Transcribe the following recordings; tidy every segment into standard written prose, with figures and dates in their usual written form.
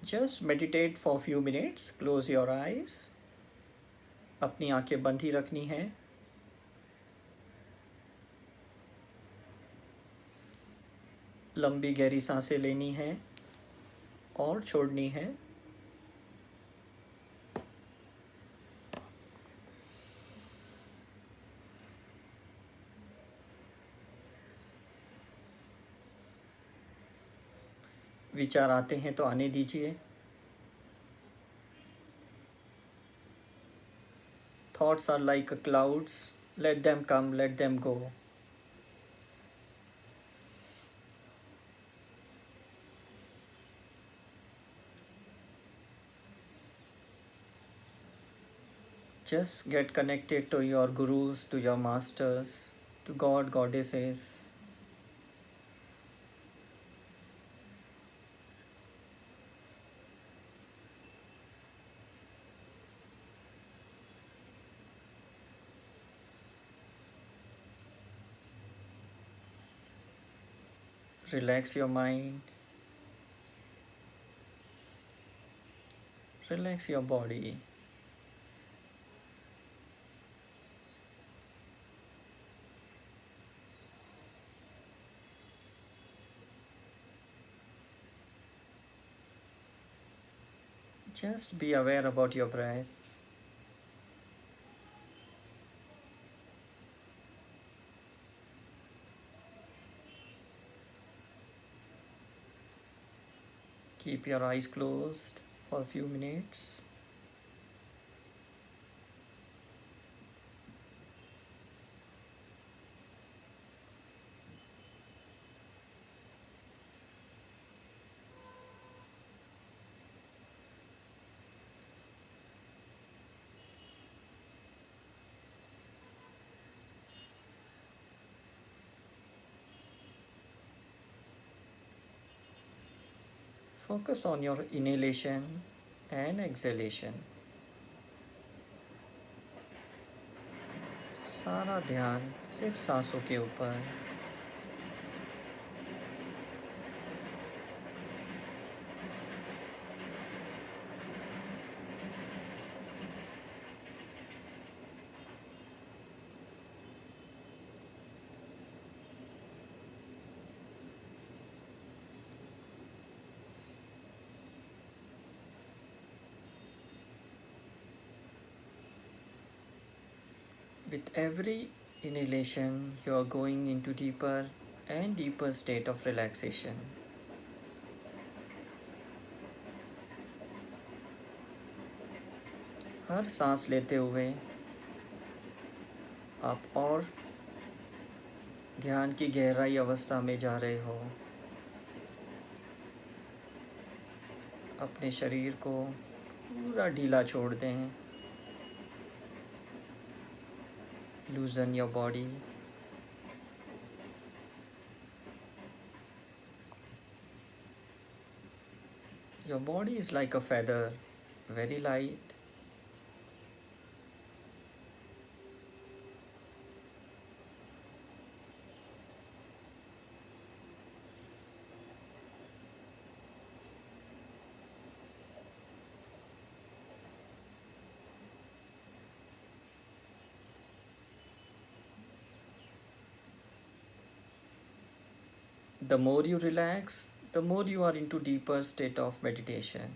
Just meditate for a few minutes. Close your eyes. अपनी आंखें बंद ही रखनी है. लंबी गहरी सांसें लेनी है और छोड़नी है. विचार आते हैं तो आने दीजिए. Thoughts are like clouds. Let them come, let them go. Just get connected to your gurus, to your masters, to God, goddesses. Relax your mind. Relax your body. Just be aware about your breath. Keep your eyes closed for a few minutes. Focus on your inhalation and exhalation. सारा ध्यान सिर्फ सांसों के ऊपर. With every inhalation, you are going into deeper and deeper state of relaxation. हर सांस लेते हुए आप और ध्यान की गहराई अवस्था में जा रहे हो. अपने शरीर को पूरा ढीला छोड़ दें. Loosen your body. Your body is like a feather, very light. The more you relax, the more you are into deeper state of meditation.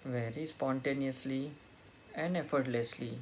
Very spontaneously and effortlessly.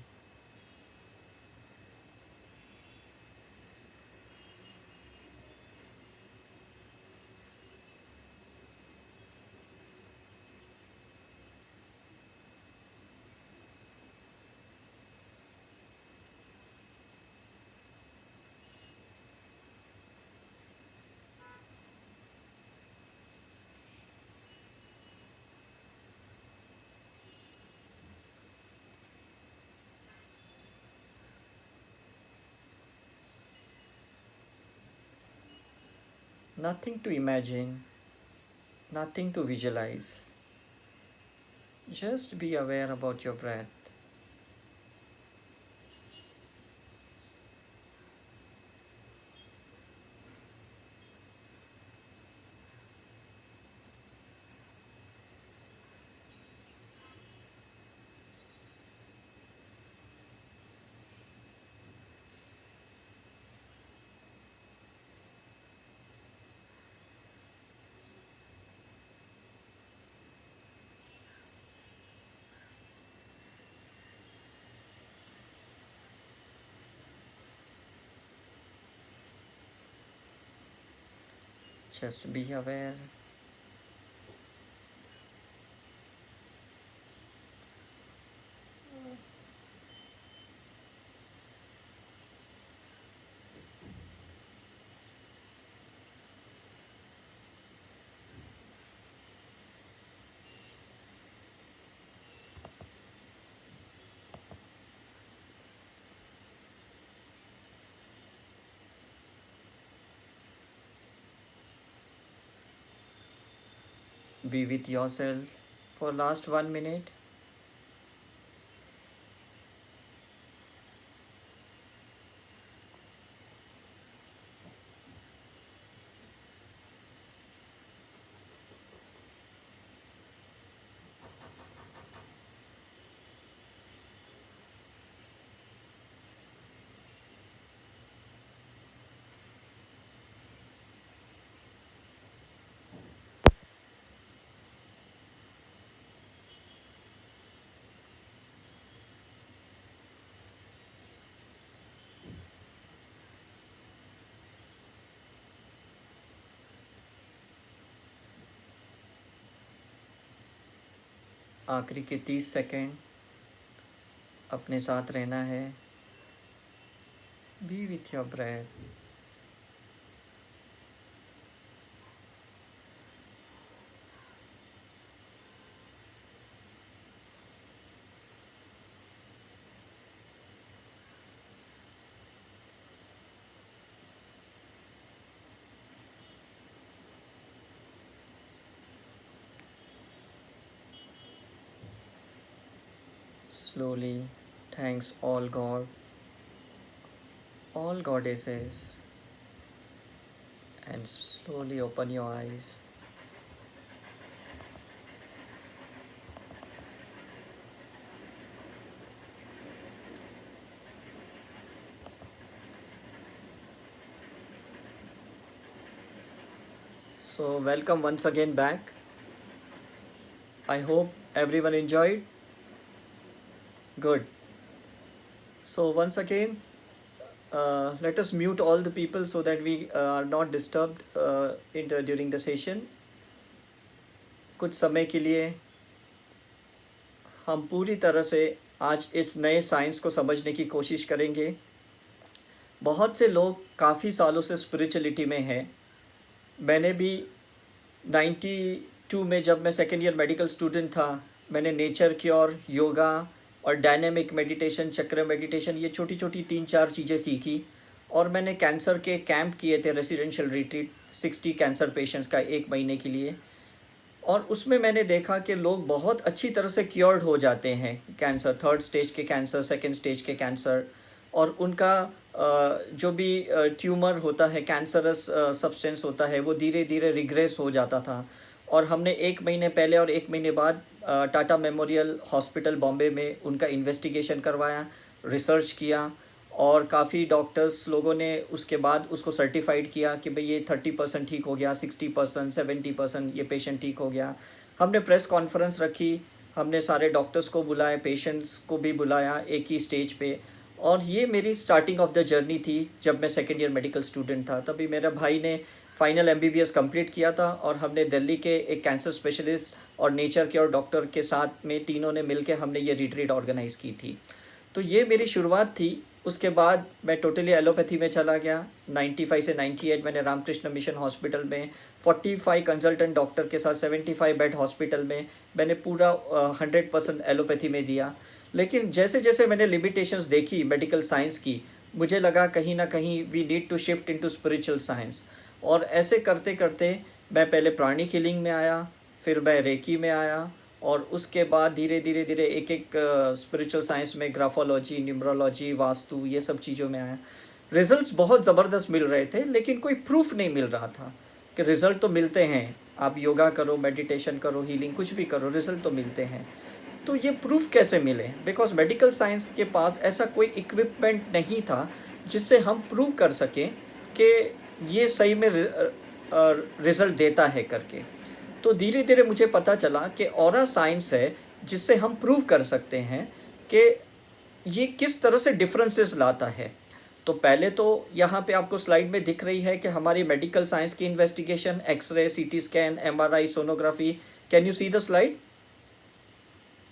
Nothing to imagine, nothing to visualize. Just be aware about your breath. Just be aware. Be with yourself for last 1 minute. आखिरी के 30 second अपने साथ रहना है. Be with your breath. Slowly, thanks all God, all goddesses, and slowly open your eyes. So, welcome once again back. I hope everyone enjoyed. Good. So, once again, let us mute all the people so that we are not disturbed during the session. कुछ समय के लिए हम पूरी तरह से आज इस नए साइंस को समझने की कोशिश करेंगे. बहुत से लोग काफ़ी सालों से स्पिरिचुअलिटी में हैं. मैंने भी 92 में जब मैं सेकेंड ईयर मेडिकल स्टूडेंट था, मैंने नेचर क्योर, योगा और डायनेमिक मेडिटेशन, चक्र मेडिटेशन, ये छोटी छोटी 3-4 चीज़ें सीखी. और मैंने कैंसर के कैंप किए थे, रेसिडेंशियल रिट्रीट 60 कैंसर पेशेंट्स का 1 महीने के लिए. और उसमें मैंने देखा कि लोग बहुत अच्छी तरह से क्योर्ड हो जाते हैं कैंसर, 3rd स्टेज के कैंसर, 2nd स्टेज के कैंसर. और उनका जो भी ट्यूमर होता है, कैंसरस सब्सटेंस होता है, वो धीरे धीरे रिग्रेस हो जाता था. और हमने 1 महीने पहले और 1 महीने बाद टाटा मेमोरियल हॉस्पिटल बॉम्बे में उनका इन्वेस्टिगेशन करवाया, रिसर्च किया. और काफ़ी डॉक्टर्स लोगों ने उसके बाद उसको सर्टिफाइड किया कि भाई ये 30% ठीक हो गया, 60%, 70% ये पेशेंट ठीक हो गया. हमने प्रेस कॉन्फ्रेंस रखी, हमने सारे डॉक्टर्स को बुलाए, पेशेंट्स को भी बुलाया एक ही स्टेज पे. और ये मेरी स्टार्टिंग ऑफ द जर्नी थी जब मैं सेकेंड ईयर मेडिकल स्टूडेंट था. तभी मेरे भाई ने फाइनल MBBS कंप्लीट किया था और हमने दिल्ली के एक कैंसर स्पेशलिस्ट और नेचर केयर डॉक्टर के साथ में तीनों ने मिलकर हमने ये रिट्रीट ऑर्गेनाइज़ की थी. तो ये मेरी शुरुआत थी. उसके बाद मैं टोटली एलोपैथी में चला गया. 95 से 98 मैंने रामकृष्ण मिशन हॉस्पिटल में 45 कंसल्टेंट डॉक्टर के साथ 75 बेड हॉस्पिटल में मैंने पूरा 100% एलोपैथी में दिया. लेकिन जैसे जैसे मैंने लिमिटेशंस देखी मेडिकल साइंस की, मुझे लगा कहीं ना कहीं we need to shift into spiritual science. और ऐसे करते करते मैं पहले प्राणिक हीलिंग में आया, फिर मैं रेकी में आया, और उसके बाद धीरे धीरे धीरे एक एक स्पिरिचुअल साइंस में, ग्राफोलॉजी, न्यूमरोलॉजी, वास्तु, ये सब चीज़ों में आया। रिजल्ट्स बहुत ज़बरदस्त मिल रहे थे, लेकिन कोई प्रूफ नहीं मिल रहा था कि रिज़ल्ट तो मिलते हैं, आप योगा करो, मेडिटेशन करो, हीलिंग कुछ भी करो, रिज़ल्ट तो मिलते हैं। तो ये प्रूफ कैसे मिले? बिकॉज मेडिकल साइंस के पास ऐसा कोई इक्विपमेंट नहीं था जिससे हम प्रूव कर सकें कि ये सही में रिज़ल्ट देता है करके। तो धीरे धीरे मुझे पता चला कि ऑरा साइंस है जिससे हम प्रूव कर सकते हैं कि ये किस तरह से डिफरेंसेस लाता है। तो पहले तो यहाँ पे आपको स्लाइड में दिख रही है कि हमारी मेडिकल साइंस की investigation, X-ray, CT scan, MRI, sonography. Can you see the slide?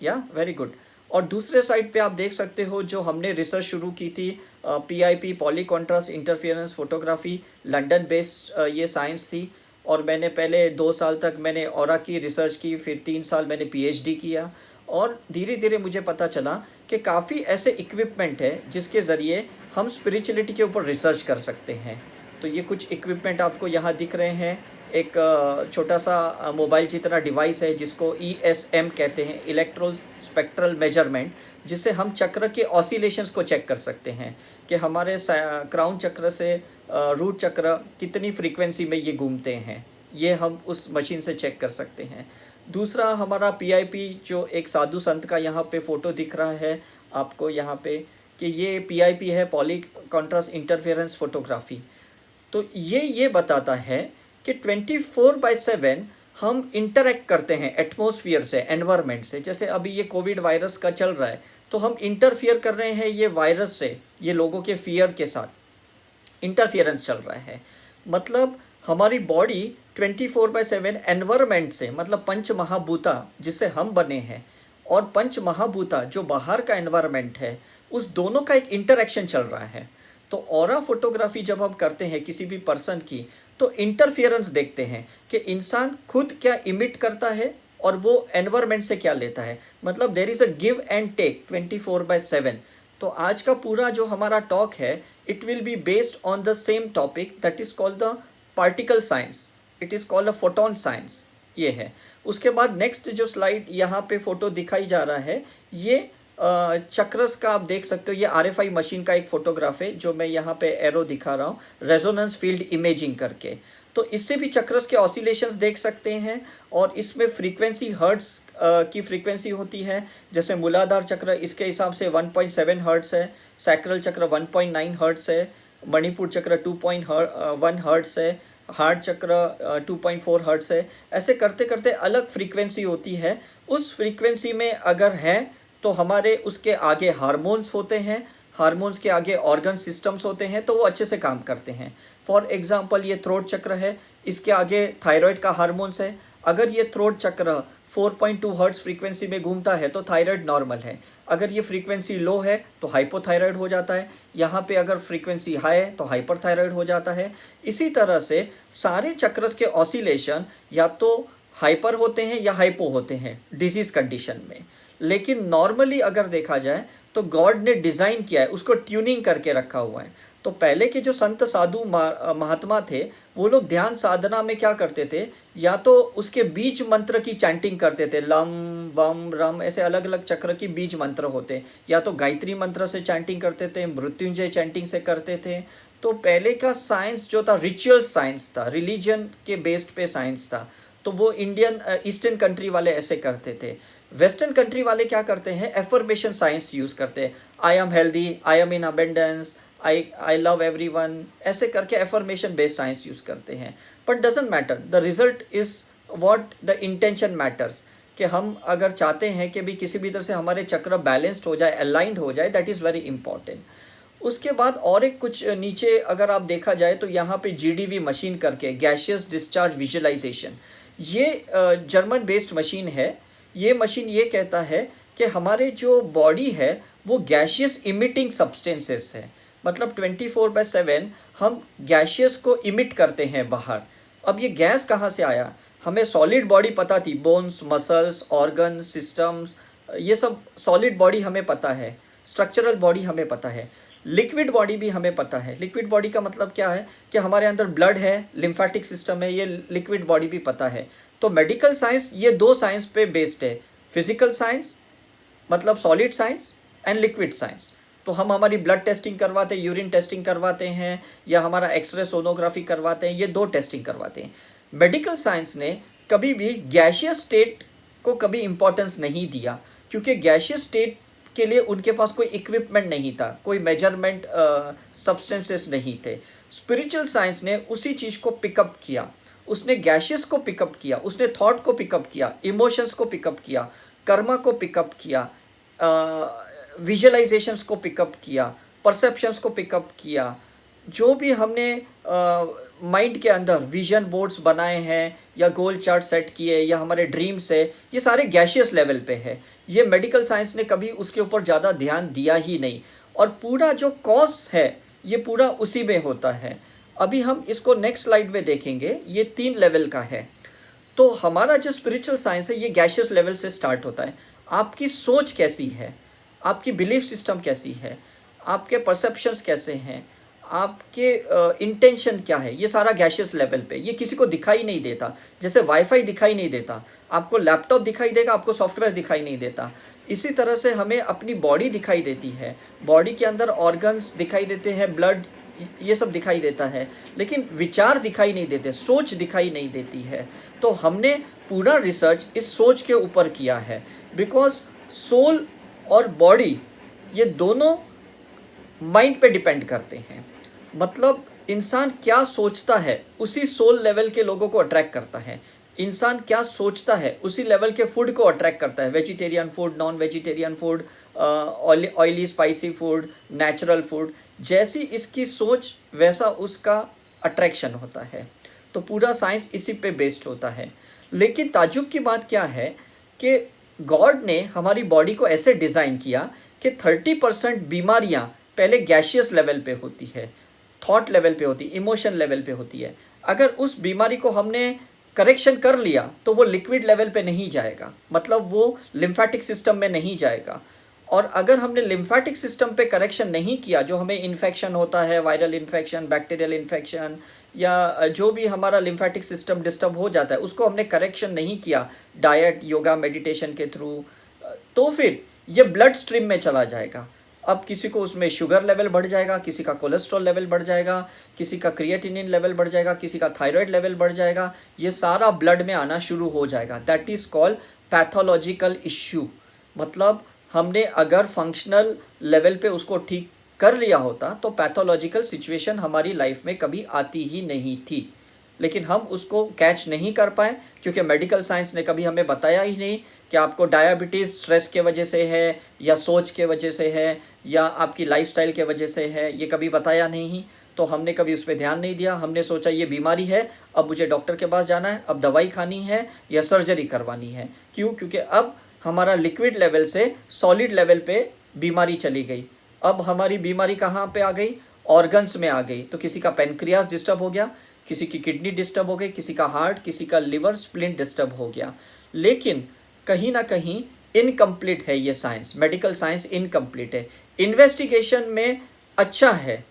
या वेरी गुड। और दूसरे साइड पे आप देख सकते हो जो हमने रिसर्च शुरू की थी, PIP, poly contrast interference photography, London based ये साइंस थी। और मैंने पहले 2 साल तक मैंने ऑरा की रिसर्च की, फिर 3 साल मैंने पीएचडी किया। और धीरे धीरे मुझे पता चला कि काफ़ी ऐसे इक्विपमेंट है जिसके ज़रिए हम स्पिरिचुअलिटी के ऊपर रिसर्च कर सकते हैं। तो ये कुछ इक्विपमेंट आपको यहाँ दिख रहे हैं। एक छोटा सा मोबाइल जितना डिवाइस है जिसको ESM कहते हैं, इलेक्ट्रो स्पेक्ट्रल मेजरमेंट, जिससे हम चक्र के ऑसिलेशंस को चेक कर सकते हैं कि हमारे क्राउन चक्र से रूट चक्र कितनी फ्रीक्वेंसी में ये घूमते हैं। ये हम उस मशीन से चेक कर सकते हैं। दूसरा हमारा PIP, जो एक साधु संत का यहाँ पे फ़ोटो दिख रहा है आपको यहाँ पे, कि ये PIP है, पॉली कॉन्ट्रास्ट इंटरफेरेंस फोटोग्राफी। तो ये बताता है कि 24/7 हम इंटरेक्ट करते हैं एटमॉस्फेयर से, एनवायरनमेंट से। जैसे अभी ये कोविड वायरस का चल रहा है, तो हम इंटरफियर कर रहे हैं ये वायरस से, ये लोगों के फियर के साथ इंटरफियरेंस चल रहा है। मतलब हमारी बॉडी 24/7 एनवायरनमेंट से, मतलब पंच महाभूता जिससे हम बने हैं और पंच महाभूता जो बाहर का एनवायरनमेंट है, उस दोनों का एक इंटरेक्शन चल रहा है। तो ऑरा फोटोग्राफी जब हम करते हैं किसी भी पर्सन की, तो इंटरफियरेंस देखते हैं कि इंसान खुद क्या इमिट करता है और वो एनवायरनमेंट से क्या लेता है। मतलब there is a give and take 24/7। तो आज का पूरा जो हमारा टॉक है, it will be based on the same topic, that is called the particle science, it is called a photon science. ये है। उसके बाद नेक्स्ट जो स्लाइड यहाँ पे फोटो दिखाई जा रहा है, ये चक्रस का आप देख सकते हो। ये RFI मशीन का एक फ़ोटोग्राफ है जो मैं यहाँ पे एरो दिखा रहा हूँ, रेजोनेंस फील्ड इमेजिंग करके। तो इससे भी चक्रस के ऑसिलेशंस देख सकते हैं। और इसमें फ्रीक्वेंसी हर्ट्स की फ्रीक्वेंसी होती है। जैसे मूलाधार चक्र इसके हिसाब से 1.7 हर्ट्स है, सैक्रल चक्र 1.9 हर्ट्स है, मणिपुर चक्र 2.1 हर्ट्स है, हार्ट चक्र 2.4 हर्ट्स है। ऐसे करते करते अलग फ्रीक्वेंसी होती है। उस फ्रीक्वेंसी में अगर है तो हमारे उसके आगे हार्मोन्स होते हैं, हार्मोन्स के आगे ऑर्गन सिस्टम्स होते हैं, तो वो अच्छे से काम करते हैं। फॉर एग्जांपल ये थ्रोट चक्र है, इसके आगे थायराइड का हार्मोन्स है। अगर ये थ्रोट चक्र 4.2 हर्ट्ज फ्रीक्वेंसी में घूमता है तो थायराइड नॉर्मल है। अगर ये फ्रीक्वेंसी लो है तो हाइपोथायराइड हो जाता है। यहाँ पे अगर फ्रीक्वेंसी हाई है तो हाइपरथायराइड हो जाता है। इसी तरह से सारे चक्रस के ऑसिलेशन या तो हाइपर होते हैं या हाइपो होते हैं डिजीज़ कंडीशन में। लेकिन नॉर्मली अगर देखा जाए तो गॉड ने डिज़ाइन किया है, उसको ट्यूनिंग करके रखा हुआ है। तो पहले के जो संत साधु महात्मा थे, वो लोग ध्यान साधना में क्या करते थे, या तो उसके बीज मंत्र की चैंटिंग करते थे, लम वम रम, ऐसे अलग अलग चक्र की बीज मंत्र होते, या तो गायत्री मंत्र से चैंटिंग करते थे, मृत्युंजय चैंटिंग से करते थे। तो पहले का साइंस जो था रिचुअल साइंस था, रिलीजन के बेस्ड पे साइंस था। तो वो इंडियन ईस्टर्न कंट्री वाले ऐसे करते थे। वेस्टर्न कंट्री वाले क्या करते हैं, एफर्मेशन साइंस यूज़ करते हैं। I am healthy, I am in abundance, I love everyone, ऐसे करके एफर्मेशन बेस्ड साइंस यूज़ करते हैं। But doesn't matter, the result is what the intention matters, कि हम अगर चाहते हैं कि भी किसी भी तरह से हमारे चक्र बैलेंस्ड हो जाए, अलाइंड हो जाए, दैट इज़ वेरी इंपॉर्टेंट। उसके बाद और एक कुछ नीचे अगर आप देखा जाए तो यहाँ पे GDV मशीन करके, गैशियस डिस्चार्ज विजुअलाइजेशन, ये जर्मन बेस्ड मशीन है। ये मशीन ये कहता है कि हमारे जो बॉडी है वो गैशियस इमिटिंग सब्सटेंसेस है। मतलब 24/7 हम गैशियस को इमिट करते हैं बाहर। अब ये गैस कहाँ से आया? हमें सॉलिड बॉडी पता थी, बोन्स, मसल्स, ऑर्गन सिस्टम्स, ये सब सॉलिड बॉडी हमें पता है, स्ट्रक्चरल बॉडी हमें पता है। लिक्विड बॉडी भी हमें पता है। लिक्विड बॉडी का मतलब क्या है कि हमारे अंदर ब्लड है, लिम्फेटिक सिस्टम है, ये लिक्विड बॉडी भी पता है। तो मेडिकल साइंस ये दो साइंस पे बेस्ड है, फिजिकल साइंस मतलब solid science and liquid science. तो हम हमारी ब्लड टेस्टिंग करवाते हैं, यूरिन टेस्टिंग करवाते हैं, या हमारा एक्सरे सोनोग्राफी करवाते हैं, ये दो टेस्टिंग करवाते हैं। मेडिकल साइंस ने कभी भी गैशियस स्टेट को कभी इम्पोर्टेंस नहीं दिया, क्योंकि गैशियस स्टेट के लिए उनके पास कोई इक्विपमेंट नहीं था, कोई मेजरमेंट सब्सटेंसेस नहीं थे। स्पिरिचुअल साइंस ने उसी चीज़ को पिकअप किया, उसने गैशियस को पिकअप किया, उसने थॉट को पिकअप किया, इमोशंस को पिकअप किया, कर्मा को पिकअप किया, विजुअलाइजेशंस को पिकअप किया, परसेप्शंस को पिकअप किया। जो भी हमने माइंड के अंदर विजन बोर्ड्स बनाए हैं या गोल चार्ट सेट किए या हमारे ड्रीम्स है, ये सारे गैशियस लेवल पे है। ये मेडिकल साइंस ने कभी उसके ऊपर ज़्यादा ध्यान दिया ही नहीं, और पूरा जो कॉज है ये पूरा उसी में होता है। अभी हम इसको नेक्स्ट स्लाइड में देखेंगे, ये 3 लेवल का है। तो हमारा जो स्पिरिचुअल साइंस है ये गैशियस लेवल से स्टार्ट होता है। आपकी सोच कैसी है, आपकी बिलीफ सिस्टम कैसी है, आपके परसेप्शंस कैसे हैं, आपके इंटेंशन क्या है, ये सारा गैशियस लेवल पे। ये किसी को दिखाई नहीं देता, जैसे वाईफाई दिखाई नहीं देता, आपको लैपटॉप दिखाई देगा, आपको सॉफ्टवेयर दिखाई नहीं देता। इसी तरह से हमें अपनी बॉडी दिखाई देती है, बॉडी के अंदर ऑर्गन्स दिखाई देते हैं, ब्लड, ये सब दिखाई देता है, लेकिन विचार दिखाई नहीं देते, सोच दिखाई नहीं देती है। तो हमने पूरा रिसर्च इस सोच के ऊपर किया है, बिकॉज सोल और बॉडी ये दोनों माइंड पे डिपेंड करते हैं। मतलब इंसान क्या सोचता है उसी सोल लेवल के लोगों को अट्रैक्ट करता है। इंसान क्या सोचता है उसी लेवल के फूड को अट्रैक्ट करता है। Vegetarian food, non vegetarian food, oily spicy food, natural food, जैसी इसकी सोच वैसा उसका अट्रैक्शन होता है। तो पूरा साइंस इसी पे बेस्ड होता है। लेकिन ताज्जुब की बात क्या है कि गॉड ने हमारी बॉडी को ऐसे डिज़ाइन किया कि 30% बीमारियां पहले गैशियस लेवल पे होती है, थॉट लेवल पे होती, इमोशन लेवल पे होती है। अगर उस बीमारी को हमने करेक्शन कर लिया तो वो लिक्विड लेवल पे नहीं जाएगा, मतलब वो लिम्फेटिक सिस्टम में नहीं जाएगा। और अगर हमने लिम्फेटिक सिस्टम पे करेक्शन नहीं किया, जो हमें इन्फेक्शन होता है, वायरल इन्फेक्शन, बैक्टीरियल इन्फेक्शन, या जो भी हमारा लिम्फेटिक सिस्टम डिस्टर्ब हो जाता है, उसको हमने करेक्शन नहीं किया डाइट, योगा, मेडिटेशन के थ्रू, तो फिर ये ब्लड स्ट्रीम में चला जाएगा। अब किसी को उसमें शुगर लेवल बढ़ जाएगा, किसी का कोलेस्ट्रॉल लेवल बढ़ जाएगा, किसी का क्रिएटिनिन लेवल बढ़ जाएगा, किसी का थायराइड लेवल बढ़ जाएगा, ये सारा ब्लड में आना शुरू हो जाएगा। That is called pathological issue. मतलब हमने अगर फंक्शनल लेवल पे उसको ठीक कर लिया होता तो पैथोलॉजिकल सिचुएशन हमारी लाइफ में कभी आती ही नहीं थी, लेकिन हम उसको कैच नहीं कर पाए क्योंकि मेडिकल साइंस ने कभी हमें बताया ही नहीं कि आपको डायबिटीज़ स्ट्रेस के वजह से है, या सोच के वजह से है, या आपकी लाइफस्टाइल के वजह से है, ये कभी बताया नहीं। तो हमने कभी उस पर ध्यान नहीं दिया। हमने सोचा ये बीमारी है, अब मुझे डॉक्टर के पास जाना है, अब दवाई खानी है या सर्जरी करवानी है। क्यों? क्योंकि अब हमारा लिक्विड लेवल से सॉलिड लेवल पे बीमारी चली गई। अब हमारी बीमारी कहाँ पे आ गई? ऑर्गन्स में आ गई। तो किसी का पेनक्रियास डिस्टर्ब हो गया, किसी की किडनी डिस्टर्ब हो गई, किसी का हार्ट, किसी का लिवर, स्प्लीन डिस्टर्ब हो गया। लेकिन कहीं ना कहीं इनकम्प्लीट है ये साइंस, मेडिकल साइंस इनकम्प्लीट है। इन्वेस्टिगेशन में अच्छा है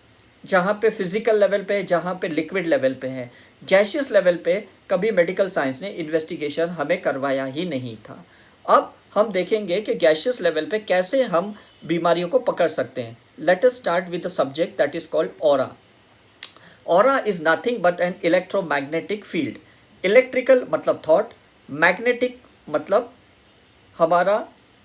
जहाँ पे फिजिकल लेवल पे, जहाँ पे लिक्विड लेवल पे है। गैशियस लेवल पे कभी मेडिकल साइंस ने इन्वेस्टिगेशन हमें करवाया ही नहीं था। अब हम देखेंगे कि गैशियस लेवल पे कैसे हम बीमारियों को पकड़ सकते हैं। Let us start with the subject that is called aura. Aura is nothing but an electromagnetic field. Electrical मतलब थॉट, मैग्नेटिक मतलब हमारा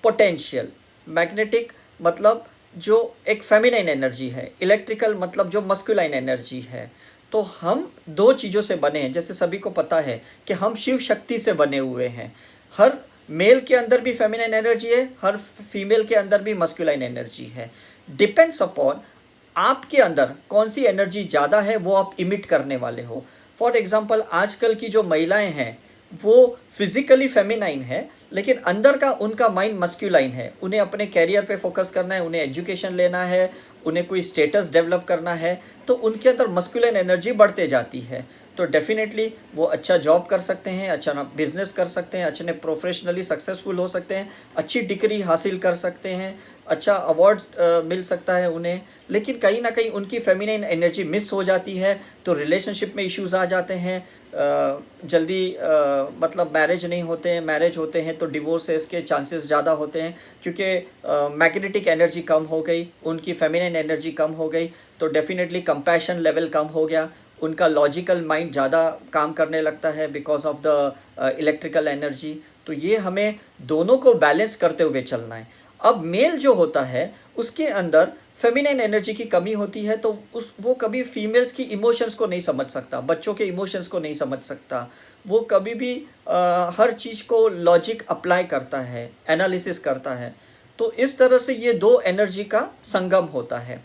पोटेंशियल, मैग्नेटिक मतलब जो एक फेमिनाइन एनर्जी है, इलेक्ट्रिकल मतलब जो मस्कुलाइन एनर्जी है। तो हम दो चीज़ों से बने हैं। जैसे सभी को पता है कि हम शिव शक्ति से बने हुए हैं। हर मेल के अंदर भी फेमिनाइन एनर्जी है, हर फीमेल के अंदर भी मस्कुलाइन एनर्जी है। डिपेंड्स अपॉन आपके अंदर कौन सी एनर्जी ज़्यादा है वो आप इमिट करने वाले हो। फॉर एग्जांपल आजकल की जो महिलाएं हैं वो फिजिकली फेमिनाइन है, लेकिन अंदर का उनका माइंड मस्क्यूलाइन है। उन्हें अपने कैरियर पे फोकस करना है, उन्हें एजुकेशन लेना है, उन्हें कोई स्टेटस डेवलप करना है, तो उनके अंदर मस्क्यूलाइन एनर्जी बढ़ते जाती है। तो तो डेफिनेटली वो अच्छा जॉब कर सकते हैं, अच्छा ना बिजनेस कर सकते हैं, अच्छे प्रोफेशनली सक्सेसफुल हो सकते हैं, अच्छी डिग्री हासिल कर सकते हैं, अच्छा अवार्ड मिल सकता है उन्हें। लेकिन कहीं ना कहीं उनकी फेमिनिन एनर्जी मिस हो जाती है तो रिलेशनशिप में इश्यूज आ जाते हैं, जल्दी मतलब मैरिज नहीं होते हैं, मैरिज होते हैं तो डिवोर्सेस के चांसेस ज़्यादा होते हैं, क्योंकि मैग्नेटिक एनर्जी कम हो गई, उनकी फेमिनिन एनर्जी कम हो गई, तो डेफिनेटली कंपैशन लेवल कम हो गया, उनका लॉजिकल माइंड ज़्यादा काम करने लगता है because of the electrical energy. तो ये हमें दोनों को बैलेंस करते हुए चलना है। अब मेल जो होता है उसके अंदर फेमिनिन एनर्जी की कमी होती है, तो वो कभी फीमेल्स की इमोशंस को नहीं समझ सकता, बच्चों के इमोशंस को नहीं समझ सकता, वो कभी भी हर चीज़ को लॉजिक अप्लाई करता है, एनालिसिस करता है। तो इस तरह से ये दो एनर्जी का संगम होता है।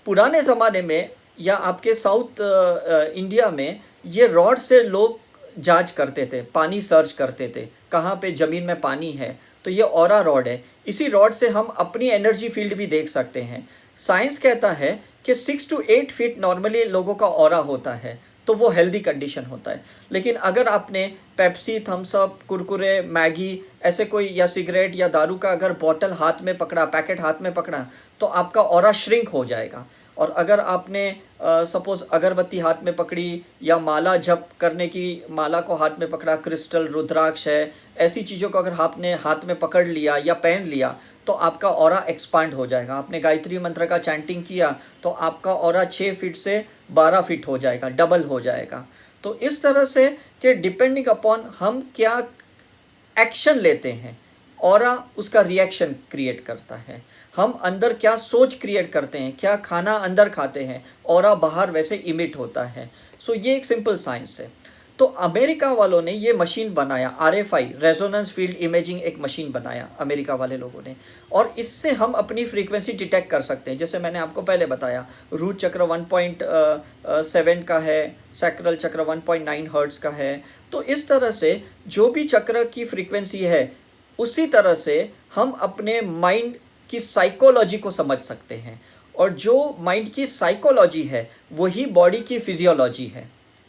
पुराने ज़माने में या आपके साउथ इंडिया में ये रॉड से लोग जांच करते थे, पानी सर्च करते थे, कहाँ पे ज़मीन में पानी है, तो ये ऑरा रॉड है। इसी रॉड से हम अपनी एनर्जी फील्ड भी देख सकते हैं। साइंस कहता है कि 6 to 8 फीट नॉर्मली लोगों का ऑरा होता है, तो वो हेल्दी कंडीशन होता है। लेकिन अगर आपने Pepsi, Thums Up, Kurkure, Maggi ऐसे कोई या सिगरेट या दारू का अगर बॉटल हाथ में पकड़ा, पैकेट हाथ में पकड़ा, तो आपका ऑरा श्रिंक हो जाएगा। और अगर आपने सपोज़ अगरबत्ती हाथ में पकड़ी या माला जप करने की माला को हाथ में पकड़ा, क्रिस्टल, रुद्राक्ष है, ऐसी चीज़ों को अगर आपने हाथ में पकड़ लिया या पहन लिया तो आपका ऑरा एक्सपांड हो जाएगा। आपने गायत्री मंत्र का चैंटिंग किया तो आपका ऑरा 6 फीट से 12 फीट हो जाएगा, डबल हो जाएगा। तो इस तरह से कि डिपेंडिंग अपॉन हम क्या एक्शन लेते हैं, ऑरा उसका रिएक्शन क्रिएट करता है। हम अंदर क्या सोच क्रिएट करते हैं, क्या खाना अंदर खाते हैं, ऑरा बाहर वैसे इमिट होता है। सो ये एक सिंपल साइंस है। तो अमेरिका वालों ने ये मशीन बनाया, RFI, रेजोनेंस फील्ड इमेजिंग, एक मशीन बनाया अमेरिका वाले लोगों ने, और इससे हम अपनी फ्रीक्वेंसी डिटेक्ट कर सकते हैं। जैसे मैंने आपको पहले बताया, रूट चक्र 1.7 का है, सैक्रल चक्र 1.9 हर्ट्ज का है। तो इस तरह से जो भी चक्र की फ्रीक्वेंसी है, उसी तरह से हम अपने माइंड की साइकोलॉजी को समझ सकते हैं, और जो माइंड की साइकोलॉजी है वही बॉडी की फिजियोलॉजी है।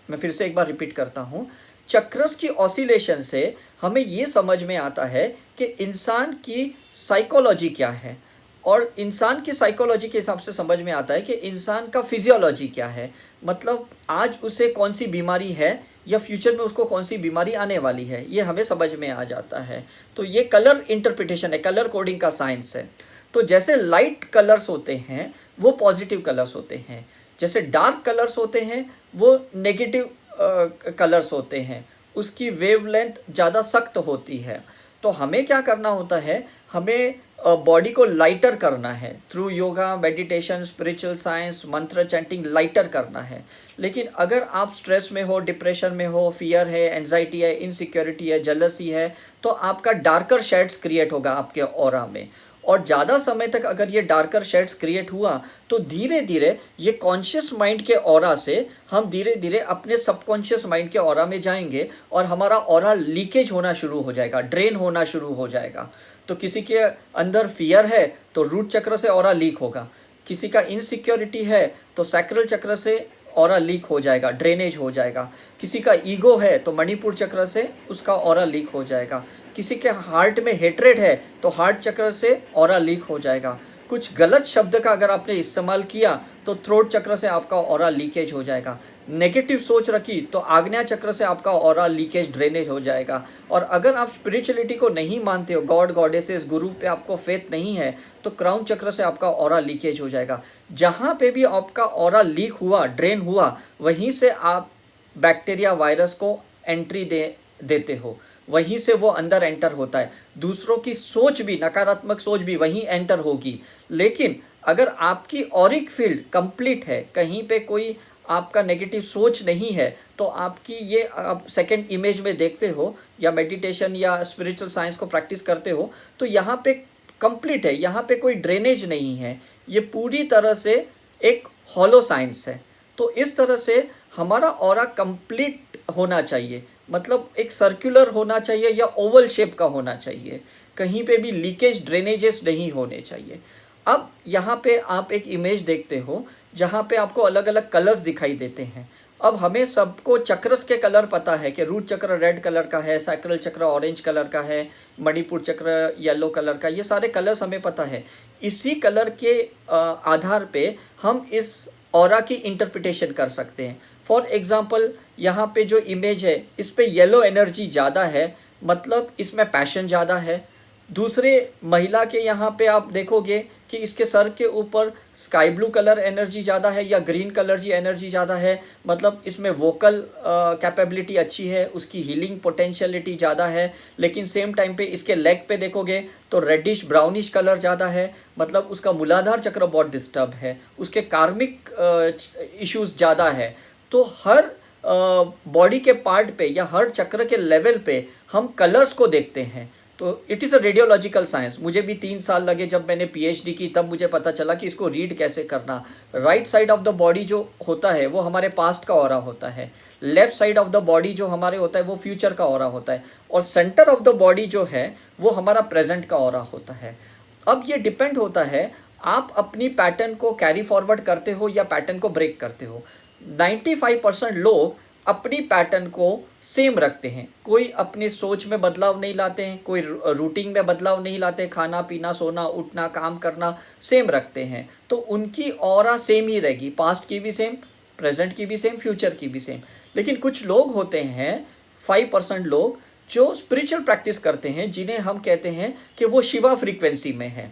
मैं फिर से एक बार रिपीट करता हूँ, चक्रस की ऑसिलेशन से हमें ये समझ में आता है कि इंसान की साइकोलॉजी क्या है, और इंसान की साइकोलॉजी के हिसाब से समझ में आता है कि इंसान का फिजियोलॉजी क्या है, मतलब आज उसे कौन सी बीमारी है या फ्यूचर में उसको कौन सी बीमारी आने वाली है, ये हमें समझ में आ जाता है। तो ये कलर इंटरप्रिटेशन है, कलर कोडिंग का साइंस है। तो जैसे लाइट कलर्स होते हैं वो पॉजिटिव कलर्स होते हैं, जैसे डार्क कलर्स होते हैं वो नेगेटिव कलर्स होते हैं, उसकी वेवलेंथ ज़्यादा सख्त होती है। तो हमें क्या करना होता है, हमें बॉडी को लाइटर करना है through yoga, meditation, spiritual science, मंत्र चैंटिंग, लाइटर करना है। लेकिन अगर आप स्ट्रेस में हो, डिप्रेशन में हो, फियर है, एंजाइटी है, इनसिक्योरिटी है, जेलसी है, तो आपका डार्कर शेड्स क्रिएट होगा आपके ऑरा में। और ज़्यादा समय तक अगर ये डार्कर शेड्स क्रिएट हुआ तो धीरे धीरे ये कॉन्शियस माइंड के ऑरा से हम धीरे धीरे अपने सबकॉन्शियस माइंड के ऑरा में जाएंगे, और हमारा ऑरा लीकेज होना शुरू हो जाएगा, ड्रेन होना शुरू हो जाएगा। तो किसी के अंदर फियर है तो रूट चक्र से ऑरा लीक होगा, किसी का इनसिक्योरिटी है तो सैक्रल चक्र से ऑरा लीक हो जाएगा, ड्रेनेज हो जाएगा, किसी का ईगो है तो मणिपुर चक्र से उसका ऑरा लीक हो जाएगा, किसी के हार्ट में हेट्रेड है तो हार्ट चक्र से ऑरा लीक हो जाएगा, कुछ गलत शब्द का अगर आपने इस्तेमाल किया तो थ्रोट चक्र से आपका ऑरा लीकेज हो जाएगा, नेगेटिव सोच रखी तो आग्नेय चक्र से आपका ऑरा लीकेज, ड्रेनेज हो जाएगा। और अगर आप स्पिरिचुअलिटी को नहीं मानते हो, गॉड गॉडेसेस, गुरु पे आपको फेथ नहीं है, तो क्राउन चक्र से आपका ऑरा लीकेज हो जाएगा। जहाँ पे भी आपका ऑरा लीक हुआ, ड्रेन हुआ, वहीं से आप बैक्टीरिया, वायरस को एंट्री देते हो, वहीं से वो अंदर एंटर होता है। दूसरों की सोच भी, नकारात्मक सोच भी वहीं एंटर होगी। लेकिन अगर आपकी ऑरिक फील्ड कंप्लीट है, कहीं पे कोई आपका नेगेटिव सोच नहीं है, तो आपकी ये आप सेकंड इमेज में देखते हो या मेडिटेशन या स्पिरिचुअल साइंस को प्रैक्टिस करते हो, तो यहाँ पे कंप्लीट है, यहाँ पे कोई ड्रेनेज नहीं है, ये पूरी तरह से एक हॉलो साइंस है। तो इस तरह से हमारा ऑरा कंप्लीट होना चाहिए, मतलब एक सर्कुलर होना चाहिए या ओवल शेप का होना चाहिए, कहीं पे भी लीकेज, ड्रेनेजेस नहीं होने चाहिए। अब यहाँ पे आप एक इमेज देखते हो जहाँ पे आपको अलग अलग कलर्स दिखाई देते हैं, अब हमें सबको चक्रस के कलर पता है कि रूट चक्र रेड कलर का है, सैक्रल चक्र ऑरेंज कलर का है, मणिपुर चक्र येलो कलर का, ये सारे कलर्स हमें पता है। इसी कलर के आधार पे हम इस ऑरा की इंटरप्रिटेशन कर सकते हैं। फॉर एग्जांपल यहाँ पे जो इमेज है इस पे येलो एनर्जी ज़्यादा है, मतलब इसमें पैशन ज़्यादा है। दूसरे महिला के यहाँ पे आप देखोगे कि इसके सर के ऊपर स्काई ब्लू कलर एनर्जी ज़्यादा है या ग्रीन कलर जी एनर्जी ज़्यादा है, मतलब इसमें वोकल कैपेबिलिटी अच्छी है, उसकी हीलिंग पोटेंशियलिटी ज़्यादा है। लेकिन सेम टाइम पे इसके लेग पे देखोगे तो रेडिश ब्राउनिश कलर ज़्यादा है, मतलब उसका मूलाधार चक्र बहुत डिस्टर्ब है, उसके कार्मिक इश्यूज ज़्यादा है। तो हर बॉडी के पार्ट पे या हर चक्र के लेवल पे हम कलर्स को देखते हैं। तो it is a radiological science. मुझे भी 3 साल लगे जब मैंने पीएचडी की, तब मुझे पता चला कि इसको रीड कैसे करना। Right side of the body जो होता है वो हमारे पास्ट का ऑरा होता है, left side of the body जो हमारे होता है वो फ्यूचर का ऑरा होता है, और सेंटर ऑफ द बॉडी जो है वो हमारा प्रेजेंट का ऑरा होता है। अब ये डिपेंड होता है आप अपनी पैटर्न को कैरी फॉरवर्ड करते हो या पैटर्न को ब्रेक करते हो। 95% लोग अपनी पैटर्न को सेम रखते हैं, कोई अपनी सोच में बदलाव नहीं लाते हैं, कोई रूटीन में बदलाव नहीं लाते, खाना पीना सोना उठना काम करना सेम रखते हैं, तो उनकी ऑरा सेम ही रहेगी, पास्ट की भी सेम, प्रेजेंट की भी सेम, फ्यूचर की भी सेम। लेकिन कुछ लोग होते हैं 5% लोग जो स्पिरिचुअल प्रैक्टिस करते हैं, जिन्हें हम कहते हैं कि वो शिवा फ्रीक्वेंसी में है।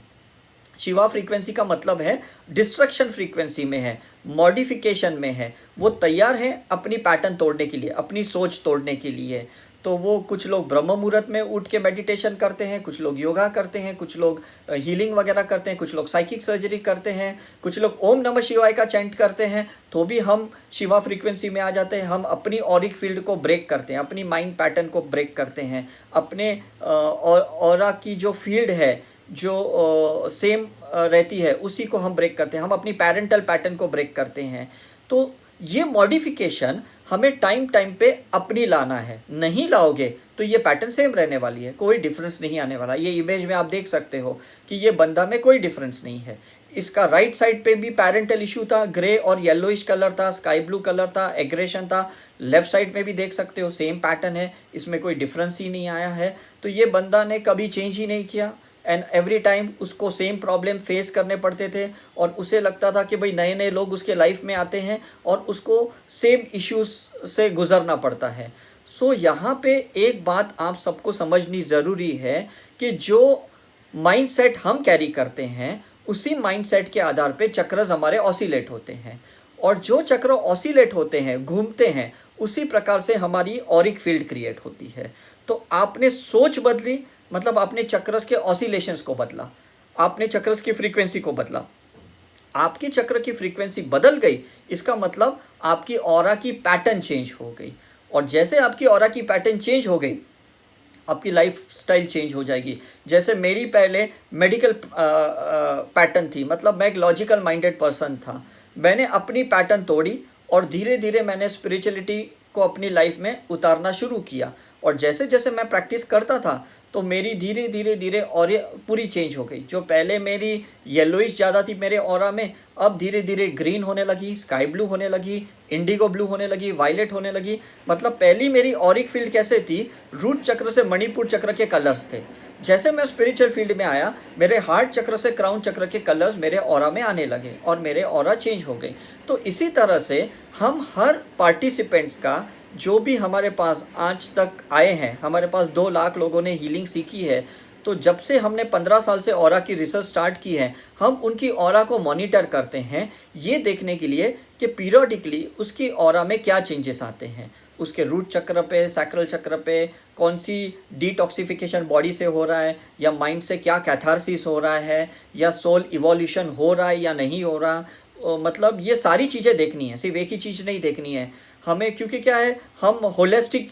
शिवा फ्रीक्वेंसी का मतलब है डिस्ट्रक्शन फ्रीक्वेंसी में है, मॉडिफिकेशन में है, वो तैयार है अपनी पैटर्न तोड़ने के लिए, अपनी सोच तोड़ने के लिए। तो वो कुछ लोग ब्रह्म मुहूर्त में उठ के मेडिटेशन करते हैं, कुछ लोग योगा करते हैं, कुछ लोग हीलिंग वगैरह करते हैं, कुछ लोग साइकिक सर्जरी करते हैं, कुछ लोग ओम नमः शिवाय का चैंट करते हैं, तो भी हम शिवा फ्रीक्वेंसी में आ जाते हैं। हम अपनी ऑरिक फील्ड को ब्रेक करते हैं, अपनी माइंड पैटर्न को ब्रेक करते हैं, अपने ऑरा की जो फील्ड है जो सेम रहती है उसी को हम ब्रेक करते हैं, हम अपनी पेरेंटल पैटर्न को ब्रेक करते हैं। तो ये मॉडिफिकेशन हमें टाइम टाइम पे अपनी लाना है, नहीं लाओगे तो ये पैटर्न सेम रहने वाली है, कोई डिफरेंस नहीं आने वाला। ये इमेज में आप देख सकते हो कि ये बंदा में कोई डिफरेंस नहीं है। इसका राइट साइड पे भी पेरेंटल इशू था, ग्रे और येलोइश कलर था, स्काई ब्लू कलर था, एग्रेशन था। लेफ्ट साइड में भी देख सकते हो सेम पैटर्न है, इसमें कोई डिफरेंस ही नहीं आया है। तो ये बंदा ने कभी चेंज ही नहीं किया, एंड एवरी टाइम उसको सेम प्रॉब्लम फेस करने पड़ते थे, और उसे लगता था कि भाई नए नए लोग उसके लाइफ में आते हैं और उसको सेम इश्यूज से गुजरना पड़ता है। सो यहाँ पे एक बात आप सबको समझनी ज़रूरी है कि जो माइंडसेट हम कैरी करते हैं उसी माइंडसेट के आधार पे चक्रस हमारे ऑसिलेट होते हैं, और जो चक्र ऑसिलेट होते हैं, घूमते हैं, उसी प्रकार से हमारी ऑरिक फील्ड क्रिएट होती है। तो आपने सोच बदली, मतलब आपने चक्रस के ऑसिलेशंस को बदला, आपने चक्रस की फ्रीक्वेंसी को बदला, आपकी चक्र की फ्रीक्वेंसी बदल गई, इसका मतलब आपकी ऑरा की पैटर्न चेंज हो गई। और जैसे आपकी ऑरा की पैटर्न चेंज हो गई, आपकी लाइफ स्टाइल चेंज हो जाएगी। जैसे मेरी पहले मेडिकल पैटर्न थी, मतलब मैं एक लॉजिकल माइंडेड पर्सन था, मैंने अपनी पैटर्न तोड़ी और धीरे धीरे मैंने स्पिरिचुअलिटी को अपनी लाइफ में उतारना शुरू किया, और जैसे जैसे मैं प्रैक्टिस करता था तो मेरी धीरे धीरे धीरे और पूरी चेंज हो गई। जो पहले मेरी येलोइश ज़्यादा थी मेरे ऑरा में, अब धीरे धीरे ग्रीन होने लगी, स्काई ब्लू होने लगी, इंडिगो ब्लू होने लगी, वायलेट होने लगी। मतलब पहली मेरी ऑरिक फील्ड कैसे थी, रूट चक्र से मणिपुर चक्र के कलर्स थे। जैसे मैं स्पिरिचुअल फील्ड में आया, मेरे हार्ट चक्र से क्राउन चक्र के कलर्स मेरे ऑरा में आने लगे और मेरे ऑरा चेंज हो गए। तो इसी तरह से हम हर पार्टिसिपेंट्स का, जो भी हमारे पास आज तक आए हैं, हमारे पास 2 लाख लोगों ने हीलिंग सीखी है, तो जब से हमने 15 साल से ऑरा की रिसर्च स्टार्ट की है, हम उनकी ऑरा को मॉनिटर करते हैं ये देखने के लिए कि पीरियडिकली उसकी ऑरा में क्या चेंजेस आते हैं, उसके रूट चक्र पे, सैक्रल चक्र पे कौन सी डिटॉक्सिफिकेशन बॉडी से हो रहा है, या माइंड से क्या कैथारसिस हो रहा है, या सोल इवोल्यूशन हो रहा है या नहीं हो रहा। मतलब ये सारी चीज़ें देखनी है, सिर्फ एक ही चीज़ नहीं देखनी है हमें, क्योंकि क्या है, हम होलिस्टिक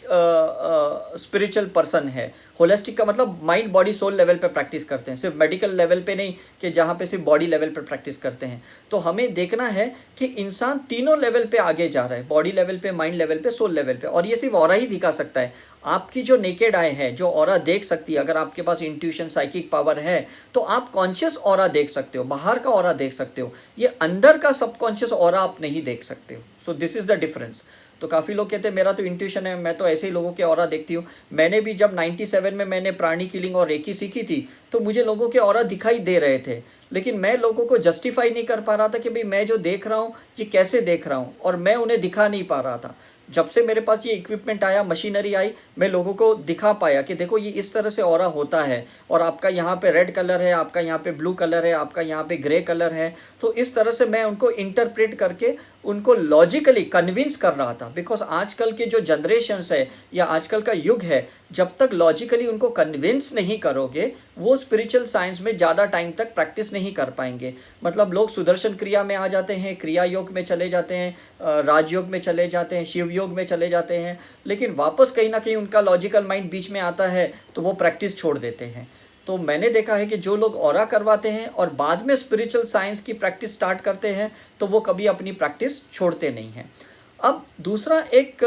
स्पिरिचुअल पर्सन है। होलिस्टिक का मतलब माइंड बॉडी सोल लेवल पे प्रैक्टिस करते हैं, सिर्फ मेडिकल लेवल पे नहीं कि जहाँ पे सिर्फ बॉडी लेवल पे प्रैक्टिस करते हैं। तो हमें देखना है कि इंसान तीनों लेवल पे आगे जा रहा है, बॉडी लेवल पे, माइंड लेवल पे, सोल लेवल पे। और ये सिर्फ ऑरा ही दिखा सकता है। आपकी जो नेकेड आई है, जो ऑरा देख सकती है, अगर आपके पास इंट्यूशन साइकिक पावर है तो आप कॉन्शियस ऑरा देख सकते हो, बाहर का ऑरा देख सकते हो, ये अंदर का सबकॉन्शियस ऑरा आप नहीं देख सकते हो। So this is the difference. तो काफ़ी लोग कहते हैं मेरा तो इंट्यूशन है, मैं तो ऐसे ही लोगों के ऑरा देखती हूँ। मैंने भी जब 97 में मैंने प्राणी कीलिंग और रेकी सीखी थी, तो मुझे लोगों के ऑरा दिखाई दे रहे थे, लेकिन मैं लोगों को जस्टिफाई नहीं कर पा रहा था कि भाई मैं जो देख रहा हूँ ये कैसे देख रहा हूँ, और मैं उन्हें दिखा नहीं पा रहा था। जब से मेरे पास ये इक्विपमेंट आया, मशीनरी आई, मैं लोगों को दिखा पाया कि देखो ये इस तरह से ऑरा होता है, और आपका यहाँ पे रेड कलर है, आपका यहाँ पे ब्लू कलर है, आपका यहाँ पे ग्रे कलर है। तो इस तरह से मैं उनको इंटरप्रेट करके उनको लॉजिकली कन्विंस कर रहा था। बिकॉज आजकल के जो जनरेशन्स है या आजकल का युग है, जब तक लॉजिकली उनको कन्विंस नहीं करोगे, वो स्पिरिचुअल साइंस में ज़्यादा टाइम तक प्रैक्टिस नहीं कर पाएंगे। मतलब लोग सुदर्शन क्रिया में आ जाते हैं, क्रिया योग में चले जाते हैं, राजयोग में चले जाते हैं, शिव योग में चले जाते हैं, लेकिन वापस कहीं ना कहीं उनका लॉजिकल माइंड बीच में आता है, तो वो प्रैक्टिस छोड़ देते हैं। तो मैंने देखा है कि जो लोग ऑरा करवाते हैं और बाद में स्पिरिचुअल साइंस की प्रैक्टिस स्टार्ट करते हैं, तो वो कभी अपनी प्रैक्टिस छोड़ते नहीं हैं। अब दूसरा एक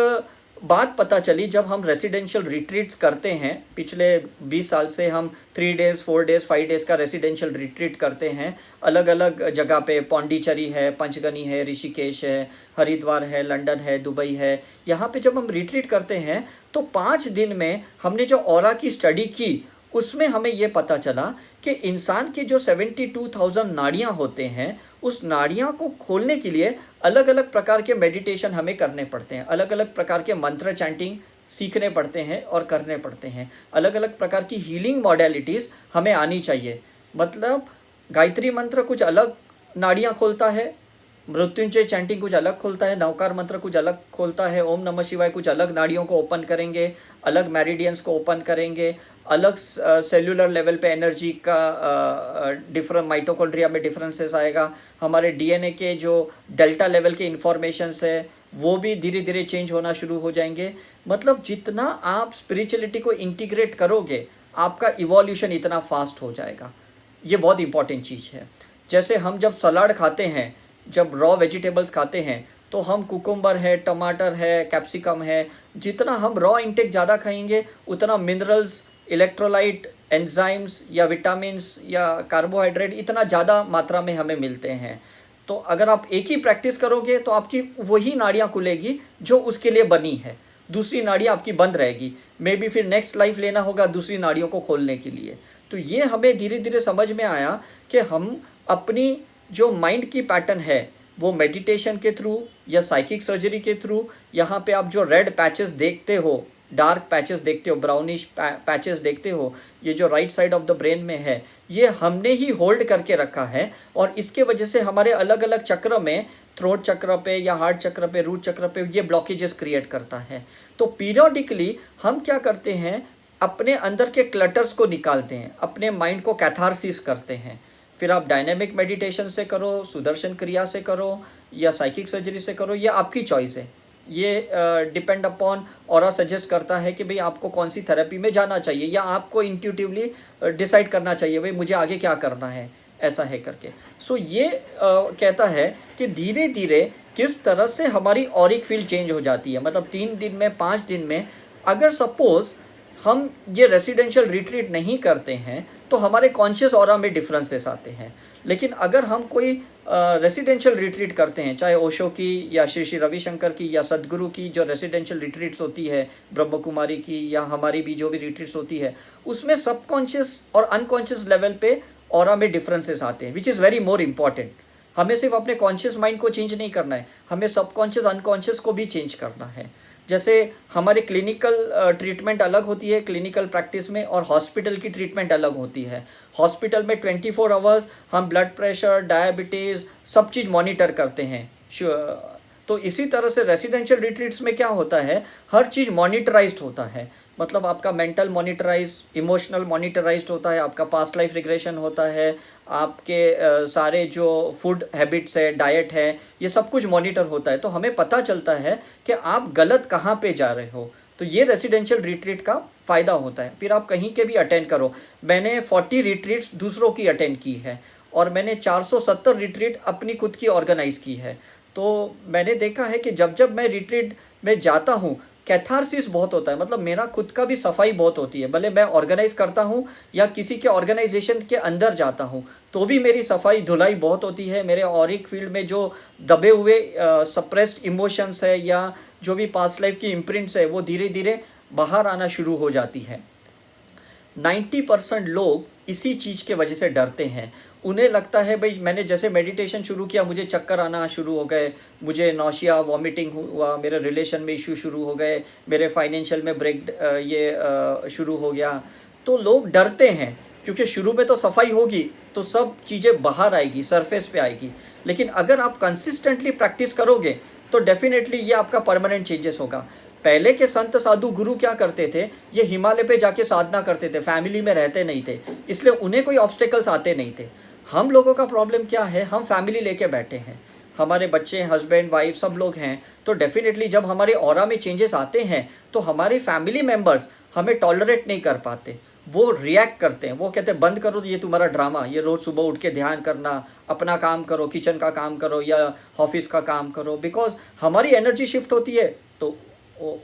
बात पता चली, जब हम रेसिडेंशियल रिट्रीट्स करते हैं, पिछले 20 साल से हम 3 डेज़ 4 डेज़ 5 डेज़ का रेसिडेंशियल रिट्रीट करते हैं अलग अलग जगह पे। पौंडीचेरी है, पंचगनी है, ऋषिकेश है, हरिद्वार है, लंदन है, दुबई है। यहाँ पे जब हम रिट्रीट करते हैं तो 5 दिन में हमने जो ऑरा की स्टडी की, उसमें हमें ये पता चला कि इंसान की जो 72,000 नाड़ियाँ होते हैं, उस नाड़ियाँ को खोलने के लिए अलग अलग प्रकार के मेडिटेशन हमें करने पड़ते हैं, अलग अलग प्रकार के मंत्र चैंटिंग सीखने पड़ते हैं और करने पड़ते हैं, अलग अलग प्रकार की हीलिंग मॉडलिटीज़ हमें आनी चाहिए। मतलब गायत्री मंत्र कुछ अलग नाड़ियाँ खोलता है, मृत्युंजय चैंटिंग कुछ अलग खोलता है, नवकार मंत्र कुछ अलग खोलता है, ओम नमः शिवाय कुछ अलग नाड़ियों को ओपन करेंगे, अलग मेरिडियंस को ओपन करेंगे, अलग सेल्यूलर लेवल पे एनर्जी का डिफरेंट माइटोकॉन्ड्रिया में डिफरेंसेस आएगा। हमारे डीएनए के जो डेल्टा लेवल के इंफॉर्मेशंस है वो भी धीरे धीरे चेंज होना शुरू हो जाएंगे। मतलब जितना आप स्पिरिचुअलिटी को इंटीग्रेट करोगे, आपका इवोल्यूशन इतना फास्ट हो जाएगा। ये बहुत इंपॉर्टेंट चीज़ है। जैसे हम जब सलाद खाते हैं, जब रॉ वेजिटेबल्स खाते हैं, तो हम कुकुम्बर है, टमाटर है, कैप्सिकम है, जितना हम रॉ इंटेक ज़्यादा खाएंगे, उतना मिनरल्स, इलेक्ट्रोलाइट, एंजाइम्स या विटामिन्स या कार्बोहाइड्रेट इतना ज़्यादा मात्रा में हमें मिलते हैं। तो अगर आप एक ही प्रैक्टिस करोगे तो आपकी वही नाड़ियाँ खुलेगी जो उसके लिए बनी है, दूसरी नाड़ियाँ आपकी बंद रहेगी। मे बी फिर नेक्स्ट लाइफ लेना होगा दूसरी नाड़ियों को खोलने के लिए। तो ये हमें धीरे धीरे समझ में आया कि हम अपनी जो माइंड की पैटर्न है वो मेडिटेशन के थ्रू या साइकिक सर्जरी के थ्रू, यहाँ पे आप जो रेड पैचेस देखते हो, डार्क पैचेस देखते हो, ब्राउनिश पैचेस देखते हो, ये जो right side of the brain में है, ये हमने ही होल्ड करके रखा है। और इसके वजह से हमारे अलग अलग चक्र में, थ्रोट चक्र पे या हार्ट चक्र पे, रूट चक्र पे, ये ब्लॉकेजेस क्रिएट करता है। तो पीरियोडिकली हम क्या करते हैं, अपने अंदर के क्लटर्स को निकालते हैं, अपने माइंड को कैथारसिस करते हैं। फिर आप डायनेमिक मेडिटेशन से करो, सुदर्शन क्रिया से करो, या साइकिक सर्जरी से करो, ये आपकी चॉइस है। ये डिपेंड अपॉन ऑरा सजेस्ट करता है कि भाई आपको कौन सी थेरेपी में जाना चाहिए, या आपको इंट्यूटिवली डिसाइड करना चाहिए भाई मुझे आगे क्या करना है, ऐसा है करके। सो ये कहता है कि धीरे धीरे किस तरह से हमारी ऑरिक फील्ड चेंज हो जाती है। मतलब 3 दिन में, 5 दिन में, अगर सपोज हम ये रेसिडेंशियल रिट्रीट नहीं करते हैं तो हमारे कॉन्शियस ऑरा में डिफरेंसेस आते हैं। लेकिन अगर हम कोई रेसिडेंशियल रिट्रीट करते हैं, चाहे ओशो की या श्री श्री रविशंकर की या सदगुरु की जो रेसिडेंशियल रिट्रीट्स होती है, ब्रह्म कुमारी की या हमारी भी जो भी रिट्रीट्स होती है, उसमें सबकॉन्शियस और अनकॉन्शियस लेवल पे ऑरा में डिफरेंसेस आते हैं, which is very more important. हमें सिर्फ अपने कॉन्शियस माइंड को चेंज नहीं करना है, हमें सबकॉन्शियस अनकॉन्शियस को भी चेंज करना है। जैसे हमारे क्लिनिकल ट्रीटमेंट अलग होती है क्लिनिकल प्रैक्टिस में, और हॉस्पिटल की ट्रीटमेंट अलग होती है। हॉस्पिटल में 24 आवर्स हम ब्लड प्रेशर, डायबिटीज़, सब चीज़ मॉनिटर करते हैं। तो इसी तरह से रेसिडेंशियल रिट्रीट्स में क्या होता है, हर चीज़ मॉनिटराइज्ड होता है। मतलब आपका मेंटल मॉनिटराइज, इमोशनल मॉनिटराइज्ड होता है, आपका पास्ट लाइफ रिग्रेशन होता है, आपके सारे जो फूड हैबिट्स है, डाइट है, ये सब कुछ मॉनिटर होता है। तो हमें पता चलता है कि आप गलत कहाँ पे जा रहे हो। तो ये रेसिडेंशियल रिट्रीट का फ़ायदा होता है। फिर आप कहीं के भी अटेंड करो। मैंने 40 रिट्रीट्स दूसरों की अटेंड की है, और मैंने 470 रिट्रीट अपनी खुद की ऑर्गेनाइज़ की है। तो मैंने देखा है कि जब जब मैं रिट्रीट में जाता हूँ, कैथारसिस बहुत होता है। मतलब मेरा खुद का भी सफाई बहुत होती है, भले मैं ऑर्गेनाइज करता हूँ या किसी के ऑर्गेनाइजेशन के अंदर जाता हूँ, तो भी मेरी सफाई धुलाई बहुत होती है। मेरे ऑरिक फील्ड में जो दबे हुए सप्रेस्ड इमोशंस है या जो भी पास्ट लाइफ की इम्प्रिंट्स है वो धीरे धीरे बाहर आना शुरू हो जाती है। 90% लोग इसी चीज़ के वजह से डरते हैं। उन्हें लगता है भाई मैंने जैसे मेडिटेशन शुरू किया मुझे चक्कर आना शुरू हो गए, मुझे नौशिया वॉमिटिंग हुआ, मेरे रिलेशन में इशू शुरू हो गए, मेरे फाइनेंशियल में शुरू हो गया। तो लोग डरते हैं क्योंकि शुरू में तो सफाई होगी तो सब चीज़ें बाहर आएगी, सरफेस पे आएगी। लेकिन अगर आप कंसिस्टेंटली प्रैक्टिस करोगे तो डेफिनेटली ये आपका परमानेंट चेंजेस होगा। पहले के संत साधु गुरु क्या करते थे, ये हिमालय पे जाके साधना करते थे, फैमिली में रहते नहीं थे, इसलिए उन्हें कोई ऑब्स्टेकल्स आते नहीं थे। हम लोगों का प्रॉब्लम क्या है, हम फैमिली लेके बैठे हैं, हमारे बच्चे, हस्बैंड, वाइफ सब लोग हैं, तो डेफिनेटली जब हमारे ऑरा में चेंजेस आते हैं तो हमारे फैमिली मेम्बर्स हमें टॉलरेट नहीं कर पाते, वो रिएक्ट करते हैं, वो कहते हैं बंद करो ये तुम्हारा ड्रामा, ये रोज़ सुबह उठ के ध्यान करना, अपना काम करो, किचन का काम करो या ऑफिस का काम करो। बिकॉज हमारी एनर्जी शिफ्ट होती है तो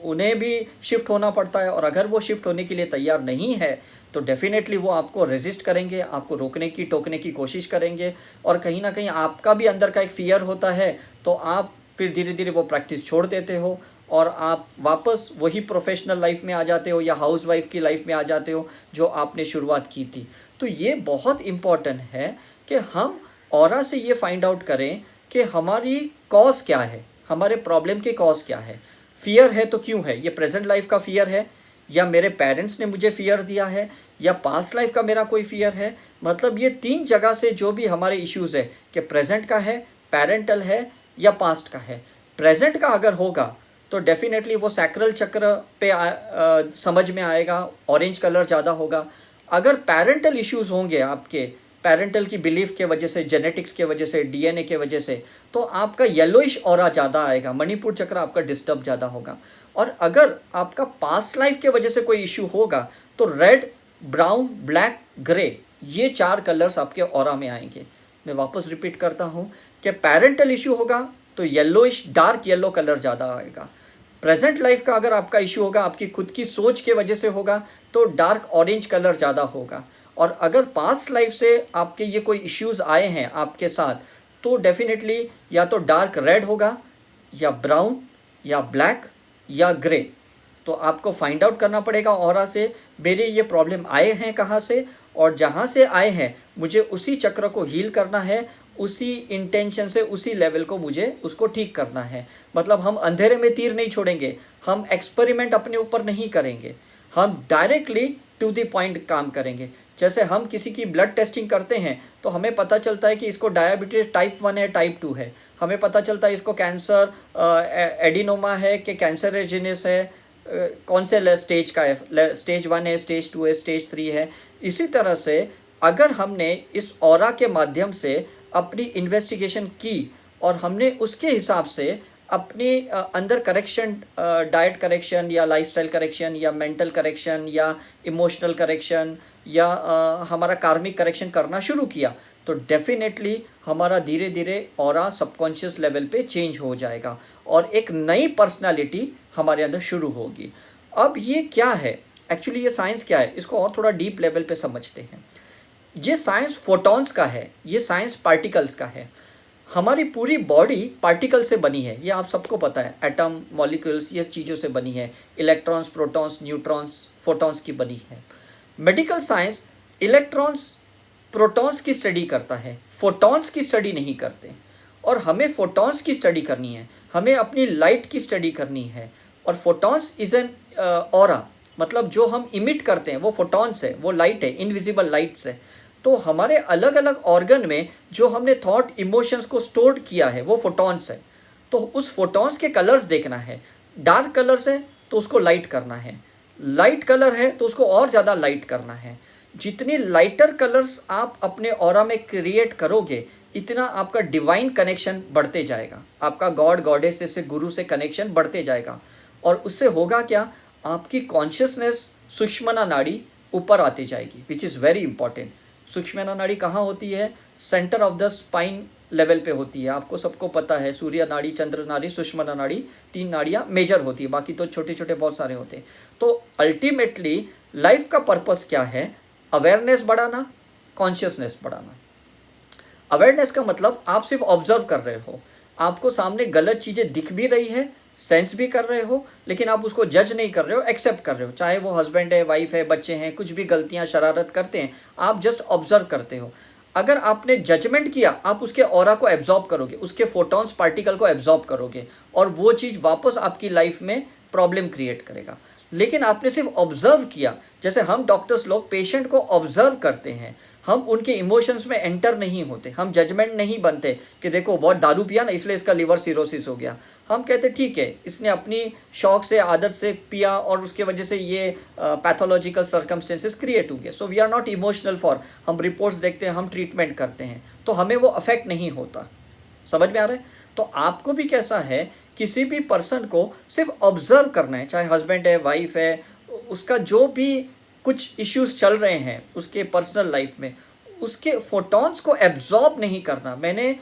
उन्हें भी शिफ्ट होना पड़ता है, और अगर वो शिफ्ट होने के लिए तैयार नहीं है तो डेफिनेटली वो आपको रेजिस्ट करेंगे, आपको रोकने की टोकने की कोशिश करेंगे, और कहीं ना कहीं आपका भी अंदर का एक फियर होता है, तो आप फिर धीरे धीरे वो प्रैक्टिस छोड़ देते हो और आप वापस वही प्रोफेशनल लाइफ में आ जाते हो या हाउस वाइफ की लाइफ में आ जाते हो जो आपने शुरुआत की थी। तो ये बहुत इम्पॉर्टेंट है कि हम ऑरा से ये फाइंड आउट करें कि हमारी कॉज क्या है, हमारे प्रॉब्लम के कॉज क्या है। फियर है तो क्यों है, ये प्रेजेंट लाइफ का फियर है, या मेरे पेरेंट्स ने मुझे फियर दिया है, या पास्ट लाइफ का मेरा कोई फियर है। मतलब ये 3 जगह से जो भी हमारे इश्यूज़ है कि प्रेजेंट का है, पेरेंटल है या पास्ट का है। प्रेजेंट का अगर होगा तो डेफिनेटली वो सैक्रल चक्र पे समझ में आएगा, ऑरेंज कलर ज़्यादा होगा। अगर पेरेंटल इश्यूज़ होंगे आपके, पेरेंटल की बिलीफ के वजह से, जेनेटिक्स के वजह से, डीएनए के वजह से, तो आपका येलोइश ऑरा ज़्यादा आएगा, मणिपुर चक्र आपका डिस्टर्ब ज़्यादा होगा। और अगर आपका पास्ट लाइफ के वजह से कोई इश्यू होगा तो रेड, ब्राउन, ब्लैक, ग्रे, ये 4 कलर्स आपके ऑरा में आएंगे। मैं वापस रिपीट करता हूँ कि पेरेंटल इश्यू होगा तो येलोइश डार्क येलो कलर ज़्यादा आएगा। प्रेजेंट लाइफ का अगर आपका इश्यू होगा, आपकी खुद की सोच के वजह से होगा, तो डार्क ऑरेंज कलर ज़्यादा होगा। और अगर पास्ट लाइफ से आपके ये कोई इश्यूज़ आए हैं आपके साथ, तो डेफिनेटली या तो डार्क रेड होगा, या ब्राउन, या ब्लैक, या ग्रे। तो आपको फाइंड आउट करना पड़ेगा ऑरा से, मेरे ये प्रॉब्लम आए हैं कहाँ से, और जहाँ से आए हैं मुझे उसी चक्र को हील करना है, उसी इंटेंशन से, उसी लेवल को मुझे उसको ठीक करना है। मतलब हम अंधेरे में तीर नहीं छोड़ेंगे, हम एक्सपेरिमेंट अपने ऊपर नहीं करेंगे, हम डायरेक्टली टू द पॉइंट काम करेंगे। जैसे हम किसी की ब्लड टेस्टिंग करते हैं तो हमें पता चलता है कि इसको डायबिटीज़ टाइप 1 है, टाइप 2 है, हमें पता चलता है इसको कैंसर एडिनोमा है कि कैंसरेजिनस है, कौन से स्टेज का है, स्टेज 1 है, स्टेज 2 है, स्टेज 3 है। इसी तरह से अगर हमने इस ऑरा के माध्यम से अपनी इन्वेस्टिगेशन की और हमने उसके हिसाब से अपने अंदर करेक्शन, डाइट करेक्शन या लाइफस्टाइल करेक्शन या मेंटल करेक्शन या इमोशनल करेक्शन या हमारा कार्मिक करेक्शन करना शुरू किया, तो डेफिनेटली हमारा धीरे धीरे ऑरा सबकॉन्शियस लेवल पे चेंज हो जाएगा और एक नई पर्सनालिटी हमारे अंदर शुरू होगी। अब ये क्या है एक्चुअली, ये साइंस क्या है, इसको और थोड़ा डीप लेवल पे समझते हैं। ये साइंस फोटॉन्स का है, ये साइंस पार्टिकल्स का है। हमारी पूरी बॉडी पार्टिकल से बनी है, ये आप सबको पता है, एटम, मॉलिक्यूल्स, ये चीज़ों से बनी है, इलेक्ट्रॉन्स, प्रोटॉन्स, न्यूट्रॉन्स, फोटॉन्स की बनी है। मेडिकल साइंस इलेक्ट्रॉन्स, प्रोटॉन्स की स्टडी करता है, फोटॉन्स की स्टडी नहीं करते। और हमें फोटॉन्स की स्टडी करनी है, हमें अपनी लाइट की स्टडी करनी है। और फोटॉन्स इज़ एन ऑरा, मतलब जो हम इमिट करते हैं वो फोटॉन्स है, वो लाइट है, इनविजिबल लाइट्स है। तो हमारे अलग अलग ऑर्गन में जो हमने थॉट, इमोशंस को स्टोर किया है वो फोटॉन्स है। तो उस फोटॉन्स के कलर्स देखना है, डार्क कलर्स है तो उसको लाइट करना है, लाइट कलर है तो उसको और ज़्यादा लाइट करना है। जितनी लाइटर कलर्स आप अपने ऑरा में क्रिएट करोगे इतना आपका डिवाइन कनेक्शन बढ़ते जाएगा, आपका गॉड गॉडेस से, गुरु से कनेक्शन बढ़ते जाएगा। और उससे होगा क्या, आपकी कॉन्शियसनेस सुषुम्ना नाड़ी ऊपर आती जाएगी, विच इज़ वेरी इंपॉर्टेंट। सुषुम्ना नाड़ी कहाँ होती है, centre of the spine level पे होती है। आपको सबको पता है सूर्य नाड़ी, चंद्र नाड़ी, सुषुम्ना नाड़ी, 3 नाड़ियाँ मेजर होती है, बाकी तो छोटे छोटे बहुत सारे होते हैं। तो अल्टीमेटली लाइफ का पर्पस क्या है, अवेयरनेस बढ़ाना, कॉन्शियसनेस बढ़ाना। अवेयरनेस का मतलब आप सिर्फ ऑब्जर्व कर रहे हो, आपको सामने गलत चीज़ें दिख भी रही है सेंस भी कर रहे हो, लेकिन आप उसको जज नहीं कर रहे हो, एक्सेप्ट कर रहे हो। चाहे वो हस्बैंड है, वाइफ है, बच्चे हैं, कुछ भी गलतियां शरारत करते हैं, आप जस्ट ऑब्जर्व करते हो। अगर आपने जजमेंट किया, आप उसके ऑरा को एब्जॉर्ब करोगे, उसके फोटॉन्स पार्टिकल को एब्जॉर्ब करोगे, और वो चीज़ वापस आपकी लाइफ में प्रॉब्लम क्रिएट करेगा। लेकिन आपने सिर्फ ऑब्जर्व किया, जैसे हम डॉक्टर्स लोग पेशेंट को ऑब्जर्व करते हैं, हम उनके इमोशंस में एंटर नहीं होते, हम जजमेंट नहीं बनते कि देखो बहुत दारू पिया ना इसलिए इसका लिवर सिरोसिस हो गया। हम कहते ठीक है, इसने अपनी शौक से, आदत से पिया और उसके वजह से ये पैथोलॉजिकल सर्कमस्टेंसेस क्रिएट हो गए। So we are not emotional for, हम रिपोर्ट्स देखते हैं, हम ट्रीटमेंट करते हैं, तो हमें वो अफेक्ट नहीं होता। समझ में आ रहा है? तो आपको भी कैसा है, किसी भी पर्सन को सिर्फ ऑब्जर्व करना है, चाहे हस्बैंड है, वाइफ है, उसका जो भी कुछ इश्यूज चल रहे हैं उसके पर्सनल लाइफ में, उसके फोटॉन्स को एब्जॉर्ब नहीं करना। मैंने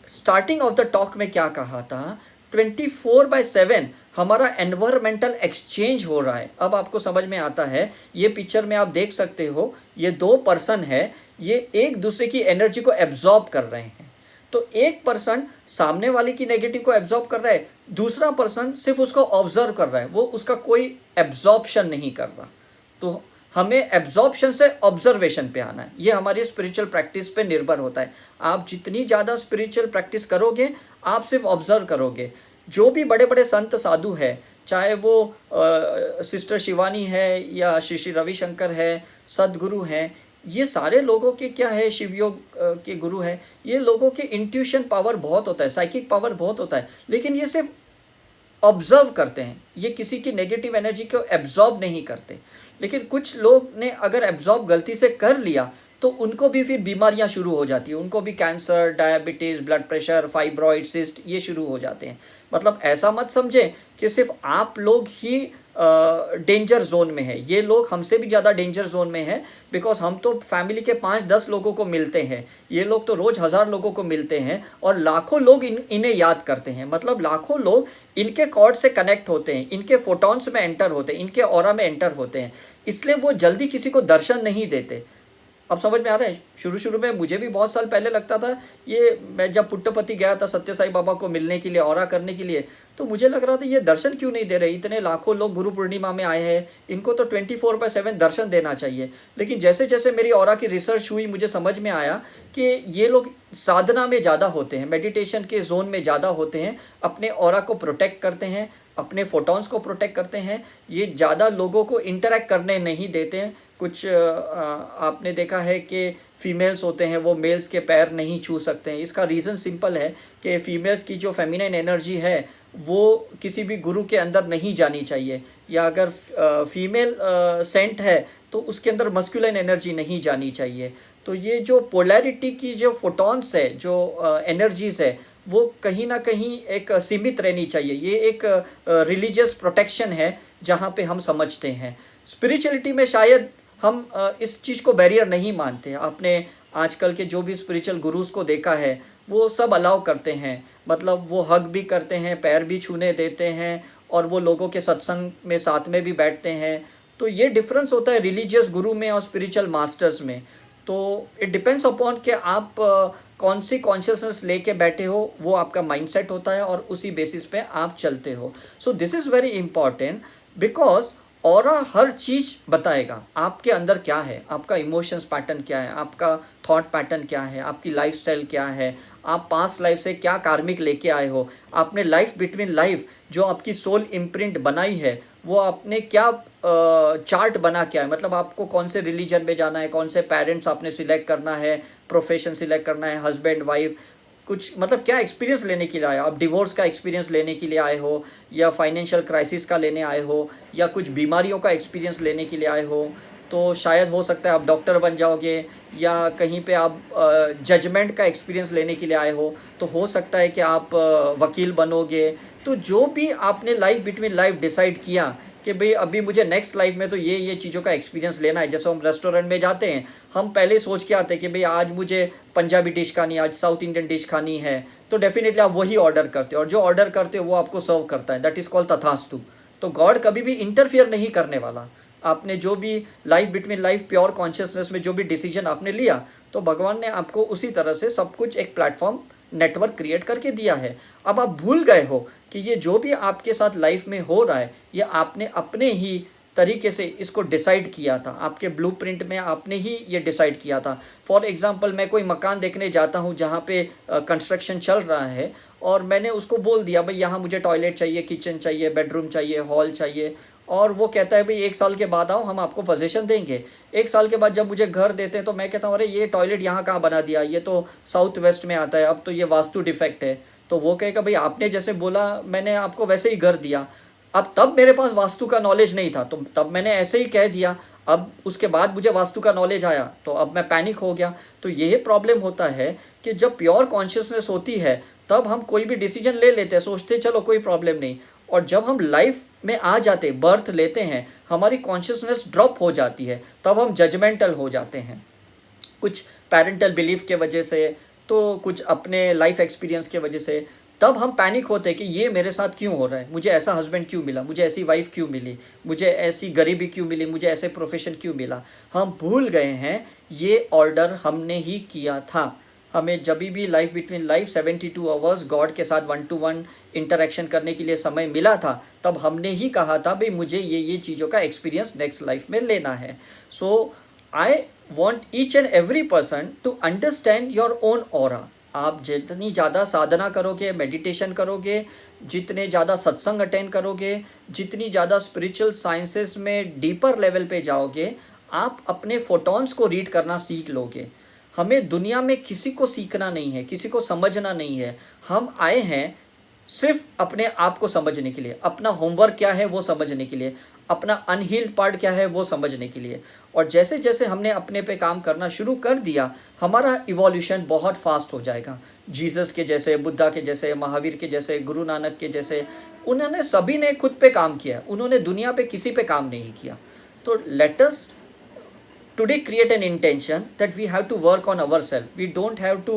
स्टार्टिंग ऑफ द टॉक में क्या कहा था, 24/7 हमारा एनवायरमेंटल एक्सचेंज हो रहा है। अब आपको समझ में आता है, ये पिक्चर में आप देख सकते हो, ये दो पर्सन है, ये एक दूसरे की एनर्जी को एब्जॉर्ब कर रहे हैं। तो एक पर्सन सामने वाले की नेगेटिव को एब्जॉर्ब कर रहा है, दूसरा पर्सन सिर्फ उसको ऑब्जर्व कर रहा है, वो उसका कोई एब्जॉर्प्शन नहीं कर रहा। तो हमें एब्जॉर्प्शन से ऑब्जर्वेशन पे आना है, ये हमारी स्पिरिचुअल प्रैक्टिस पे निर्भर होता है। आप जितनी ज़्यादा स्पिरिचुअल प्रैक्टिस करोगे, आप सिर्फ ऑब्जर्व करोगे। जो भी बड़े बड़े संत साधु है, चाहे वो सिस्टर शिवानी है या श्री श्री रविशंकर है, सदगुरु हैं, ये सारे लोगों के क्या है, शिवयोग के गुरु हैं, ये लोगों के इंट्यूशन पावर बहुत होता है, साइकिक पावर बहुत होता है, लेकिन ये सिर्फ ऑब्जर्व करते हैं, ये किसी की नेगेटिव एनर्जी को एब्जॉर्ब नहीं करते। लेकिन कुछ लोग ने अगर एब्जॉर्ब गलती से कर लिया, तो उनको भी फिर बीमारियां शुरू हो जाती है, उनको भी cancer, diabetes, blood pressure, fibroid, cyst, ये शुरू हो जाते हैं। मतलब ऐसा मत समझें कि सिर्फ आप लोग ही डेंजर जोन में है, ये लोग हमसे भी ज़्यादा डेंजर जोन में है, बिकॉज हम तो फैमिली के 5-10 लोगों को मिलते हैं, ये लोग तो रोज़ 1000 लोगों को मिलते हैं, और लाखों लोग इन्हें याद करते हैं। मतलब लाखों लोग इनके कॉर्ड से कनेक्ट होते हैं, इनके फोटॉन्स में एंटर होते हैं, इनके ऑरा में एंटर होते हैं, इसलिए वो जल्दी किसी को दर्शन नहीं देते। अब समझ में आ रहा है? शुरू शुरू में मुझे भी बहुत साल पहले लगता था, ये मैं जब पुट्टपति गया था सत्य साई बाबा को मिलने के लिए, ऑरा करने के लिए, तो मुझे लग रहा था ये दर्शन क्यों नहीं दे रहे, इतने लाखों लोग गुरु पूर्णिमा में आए हैं, इनको तो 24/7 दर्शन देना चाहिए। लेकिन जैसे जैसे मेरी ऑरा की रिसर्च हुई, मुझे समझ में आया कि ये लोग साधना में ज़्यादा होते हैं, मेडिटेशन के जोन में ज़्यादा होते हैं, अपने ऑरा को प्रोटेक्ट करते हैं, अपने फोटॉन्स को प्रोटेक्ट करते हैं, ये ज़्यादा लोगों को इंटरेक्ट करने नहीं देते हैं। कुछ आपने देखा है कि फीमेल्स होते हैं, वो मेल्स के पैर नहीं छू सकते हैं। इसका रीज़न सिंपल है कि फीमेल्स की जो फेमिनिन एनर्जी है वो किसी भी गुरु के अंदर नहीं जानी चाहिए, या अगर फीमेल सेंट है तो उसके अंदर मस्कुलिन एनर्जी नहीं जानी चाहिए। तो ये जो पोलैरिटी की जो फोटॉन्स है, जो एनर्जीज़ है, वो कहीं ना कहीं एक सीमित रहनी चाहिए। ये एक रिलीजियस प्रोटेक्शन है जहाँ पे हम समझते हैं। स्पिरिचुअलिटी में शायद हम इस चीज़ को बैरियर नहीं मानते। आपने आजकल के जो भी स्पिरिचुअल गुरुज को देखा है, वो सब अलाउ करते हैं, मतलब वो हग भी करते हैं, पैर भी छूने देते हैं, और वो लोगों के सत्संग में साथ में भी बैठते हैं। तो ये डिफरेंस होता है रिलीजियस गुरु में और स्पिरिचुअल मास्टर्स में। तो इट डिपेंड्स अपॉन कि आप कौन सी कॉन्शियसनेस लेके बैठे हो, वो आपका माइंडसेट होता है और उसी बेसिस पे आप चलते हो। So this is very important, because aura हर चीज़ बताएगा आपके अंदर क्या है, आपका इमोशंस पैटर्न क्या है, आपका थॉट पैटर्न क्या है, आपकी लाइफस्टाइल क्या है, आप पास्ट लाइफ से क्या कार्मिक लेके आए हो, आपने लाइफ बिटवीन लाइफ जो आपकी सोल इम्प्रिंट बनाई है, वो आपने क्या चार्ट बना क्या है, मतलब आपको कौन से रिलीजन में जाना है, कौन से पेरेंट्स आपने सिलेक्ट करना है, प्रोफेशन सिलेक्ट करना है, हस्बैंड वाइफ, कुछ मतलब क्या एक्सपीरियंस लेने के लिए आए हो आप, डिवोर्स का एक्सपीरियंस लेने के लिए आए हो, या फाइनेंशियल क्राइसिस का लेने आए हो, या कुछ बीमारियों का एक्सपीरियंस लेने के लिए आए हो। तो शायद हो सकता है आप डॉक्टर बन जाओगे, या कहीं पे आप जजमेंट का एक्सपीरियंस लेने के लिए आए हो, तो हो सकता है कि आप वकील बनोगे। तो जो भी आपने लाइफ बिटवीन लाइफ डिसाइड किया कि भाई अभी मुझे नेक्स्ट लाइफ में तो ये चीज़ों का एक्सपीरियंस लेना है। जैसे हम रेस्टोरेंट में जाते हैं, हम पहले सोच के आते हैं कि भाई आज मुझे पंजाबी डिश खानी है, आज साउथ इंडियन डिश खानी है, तो डेफिनेटली आप वही ऑर्डर करते हो, और जो ऑर्डर करते हो वो आपको सर्व करता है। दैट इज़ कॉल्ड तथास्तु। तो गॉड कभी भी इंटरफियर नहीं करने वाला। आपने जो भी life between life pure consciousness में जो भी डिसीजन आपने लिया, तो भगवान ने आपको उसी तरह से सब कुछ एक प्लेटफॉर्म नेटवर्क क्रिएट करके दिया है। अब आप भूल गए हो कि ये जो भी आपके साथ लाइफ में हो रहा है ये आपने अपने ही तरीके से इसको डिसाइड किया था, आपके ब्लूप्रिंट में आपने ही ये डिसाइड किया था। फॉर एग्जांपल मैं कोई मकान देखने जाता हूँ जहाँ पे कंस्ट्रक्शन चल रहा है और मैंने उसको बोल दिया भाई यहाँ मुझे टॉयलेट चाहिए, किचन चाहिए, बेडरूम चाहिए, हॉल चाहिए, और वो कहता है भाई 1 साल के बाद आओ हम आपको पोजीशन देंगे। 1 साल के बाद जब मुझे घर देते हैं तो मैं कहता हूँ अरे ये टॉयलेट यहाँ कहाँ बना दिया, ये तो साउथ वेस्ट में आता है, अब तो ये वास्तु डिफेक्ट है। तो वो कहेगा भाई आपने जैसे बोला मैंने आपको वैसे ही घर दिया। अब तब मेरे पास वास्तु का नॉलेज नहीं था तो तब मैंने ऐसे ही कह दिया, अब उसके बाद मुझे वास्तु का नॉलेज आया तो अब मैं पैनिक हो गया। तो यही प्रॉब्लम होता है कि जब प्योर कॉन्शियसनेस होती है तब हम कोई भी डिसीजन ले लेते हैं, सोचते चलो कोई प्रॉब्लम नहीं, और जब हम लाइफ में आ जाते, बर्थ लेते हैं, हमारी कॉन्शियसनेस ड्रॉप हो जाती है, तब हम जजमेंटल हो जाते हैं, कुछ पेरेंटल बिलीफ के वजह से, तो कुछ अपने लाइफ एक्सपीरियंस के वजह से। तब हम पैनिक होते हैं कि ये मेरे साथ क्यों हो रहा है, मुझे ऐसा हस्बैंड क्यों मिला, मुझे ऐसी वाइफ क्यों मिली, मुझे ऐसी गरीबी क्यों मिली, मुझे ऐसे प्रोफेशन क्यों मिला। हम भूल गए हैं ये ऑर्डर हमने ही किया था। हमें जब भी life between life 72 hours God के साथ 1-to-1 इंटरेक्शन करने के लिए समय मिला था, तब हमने ही कहा था भाई मुझे ये चीज़ों का एक्सपीरियंस नेक्स्ट लाइफ में लेना है। So I want each and every person to understand your own aura. आप जितनी ज़्यादा साधना करोगे, मेडिटेशन करोगे, जितने ज़्यादा सत्संग अटेंड करोगे, जितनी ज़्यादा स्पिरिचुअल साइंसेस में डीपर लेवल पे जाओगे, आप अपने फोटॉन्स को रीड करना सीख लोगे। हमें दुनिया में किसी को सीखना नहीं है, किसी को समझना नहीं है। हम आए हैं सिर्फ अपने आप को समझने के लिए, अपना होमवर्क क्या है वो समझने के लिए, अपना अनहील्ड पार्ट क्या है वो समझने के लिए। और जैसे जैसे हमने अपने पे काम करना शुरू कर दिया, हमारा इवोल्यूशन बहुत फास्ट हो जाएगा। जीसस के जैसे, बुद्धा के जैसे, महावीर के जैसे, गुरु नानक के जैसे, उन्होंने सभी ने खुद पे काम किया, उन्होंने दुनिया पे किसी पे काम नहीं किया। तो let us today create an intention that we have to work on ourselves. We don't have to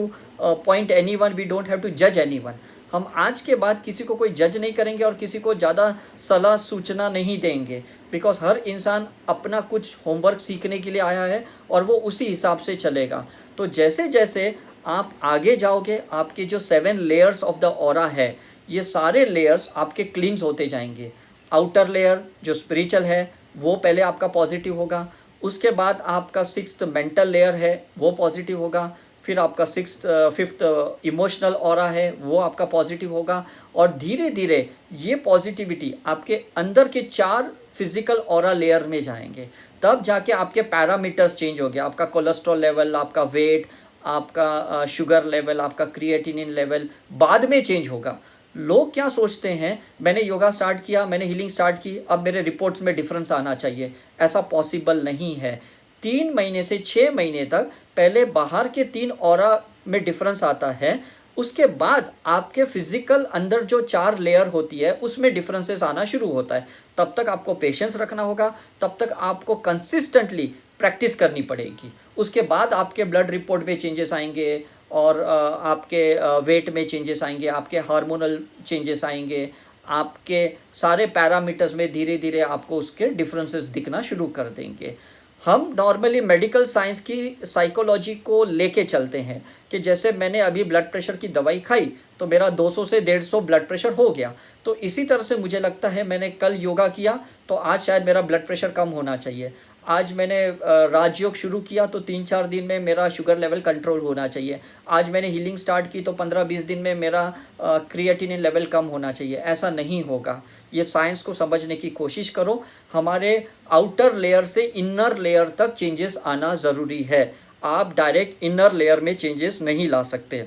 point anyone, we don't have to judge anyone. हम आज के बाद किसी को कोई जज नहीं करेंगे और किसी को ज़्यादा सलाह सूचना नहीं देंगे, बिकॉज हर इंसान अपना कुछ होमवर्क सीखने के लिए आया है और वो उसी हिसाब से चलेगा। तो जैसे जैसे आप आगे जाओगे, आपके जो 7 लेयर्स ऑफ द ऑरा है, ये सारे लेयर्स आपके क्लींस होते जाएंगे। आउटर लेयर जो स्पिरिचुअल है वो पहले आपका पॉजिटिव होगा, उसके बाद आपका 6th मेंटल लेयर है वो पॉजिटिव होगा, फिर आपका 5th इमोशनल ऑरा है वो आपका पॉजिटिव होगा, और धीरे धीरे ये पॉजिटिविटी आपके अंदर के 4 फिजिकल ऑरा लेयर में जाएंगे। तब जाके आपके पैरामीटर्स चेंज हो गया, आपका कोलेस्ट्रॉल लेवल, आपका वेट, आपका शुगर लेवल, आपका क्रिएटिनिन लेवल बाद में चेंज होगा। लोग क्या सोचते हैं, मैंने योगा स्टार्ट किया, मैंने हीलिंग स्टार्ट की, अब मेरे रिपोर्ट्स में डिफरेंस आना चाहिए। ऐसा पॉसिबल नहीं है। 3 महीने से 6 महीने तक पहले बाहर के 3 ऑरा में डिफरेंस आता है, उसके बाद आपके फिजिकल अंदर जो 4 लेयर होती है उसमें डिफरेंसेस आना शुरू होता है। तब तक आपको पेशेंस रखना होगा, तब तक आपको कंसिस्टेंटली प्रैक्टिस करनी पड़ेगी। उसके बाद आपके ब्लड रिपोर्ट में चेंजेस आएंगे और आपके वेट में चेंजेस आएंगे, आपके हार्मोनल चेंजेस आएंगे, आपके सारे पैरामीटर्स में धीरे धीरे आपको उसके डिफरेंसेस दिखना शुरू कर देंगे। हम नॉर्मली मेडिकल साइंस की साइकोलॉजी को लेके चलते हैं कि जैसे मैंने अभी ब्लड प्रेशर की दवाई खाई तो मेरा 200 से 150 ब्लड प्रेशर हो गया, तो इसी तरह से मुझे लगता है मैंने कल योगा किया तो आज शायद मेरा ब्लड प्रेशर कम होना चाहिए, आज मैंने राजयोग शुरू किया तो 3-4 दिन में मेरा शुगर लेवल कंट्रोल होना चाहिए, आज मैंने हीलिंग स्टार्ट की तो 15-20 दिन में मेरा क्रिएटिनिन लेवल कम होना चाहिए। ऐसा नहीं होगा। ये साइंस को समझने की कोशिश करो। हमारे आउटर लेयर से इनर लेयर तक चेंजेस आना ज़रूरी है। आप डायरेक्ट इनर लेयर में चेंजेस नहीं ला सकते,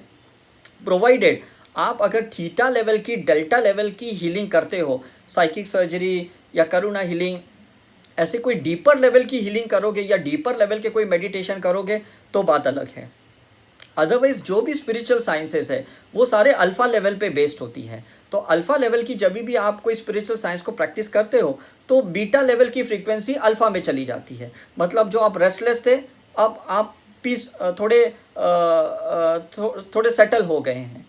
प्रोवाइडेड आप अगर थीटा लेवल की, डेल्टा लेवल की हीलिंग करते हो, साइकिक सर्जरी या करुणा हीलिंग, ऐसे कोई डीपर लेवल की हीलिंग करोगे या डीपर लेवल के कोई मेडिटेशन करोगे तो बात अलग है। अदरवाइज जो भी स्पिरिचुअल साइंसेस है वो सारे अल्फा लेवल पे बेस्ड होती हैं। तो अल्फा लेवल की जब भी आप कोई स्पिरिचुअल साइंस को प्रैक्टिस करते हो तो बीटा लेवल की फ्रीक्वेंसी अल्फा में चली जाती है। मतलब जो आप रेस्टलेस थे अब आप पीस थोड़े सेटल हो गए हैं।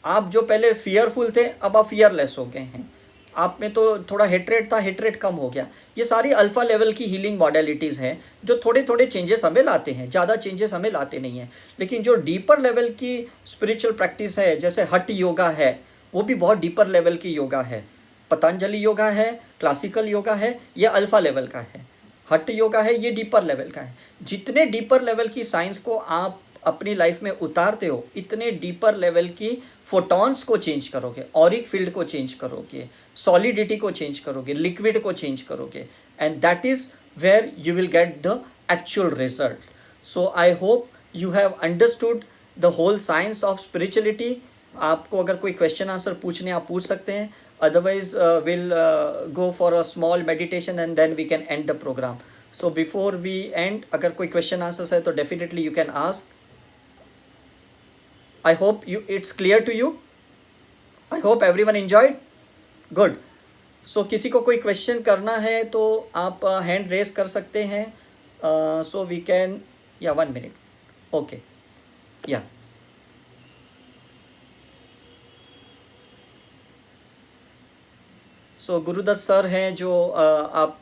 आप जो पहले फियरफुल थे अब आप फियरलेस हो गए हैं। आप में तो थोड़ा हेट रेट कम हो गया। ये सारी अल्फ़ा लेवल की हीलिंग मॉडलिटीज़ हैं जो थोड़े थोड़े चेंजेस हमें लाते हैं, ज़्यादा चेंजेस हमें लाते नहीं हैं। लेकिन जो डीपर लेवल की स्पिरिचुअल प्रैक्टिस है, जैसे हठ योगा है, वो भी बहुत डीपर लेवल की योगा है। पतंजलि योगा है, क्लासिकल योगा है, ये अल्फ़ा लेवल का है। हठ योगा है, ये डीपर लेवल का है। जितने डीपर लेवल की साइंस को आप अपनी लाइफ में उतारते हो, इतने डीपर लेवल की फोटॉन्स को चेंज करोगे, ऑरिक फील्ड को चेंज करोगे, सॉलिडिटी को चेंज करोगे, लिक्विड को चेंज करोगे, and that is where you will get the actual result. So I hope you have understood the whole science of spirituality. आपको अगर कोई क्वेश्चन आंसर पूछने आप पूछ सकते हैं, otherwise we'll go for a small meditation and then we can end the program. So before we end, अगर कोई question answers है तो definitely you can ask. I hope it's clear to you. I hope everyone enjoyed. Good. So किसी को कोई question करना है तो आप hand raise कर सकते हैं. So we can, yeah, 1 minute. Okay. Yeah. So Gurudatt sir हैं जो आप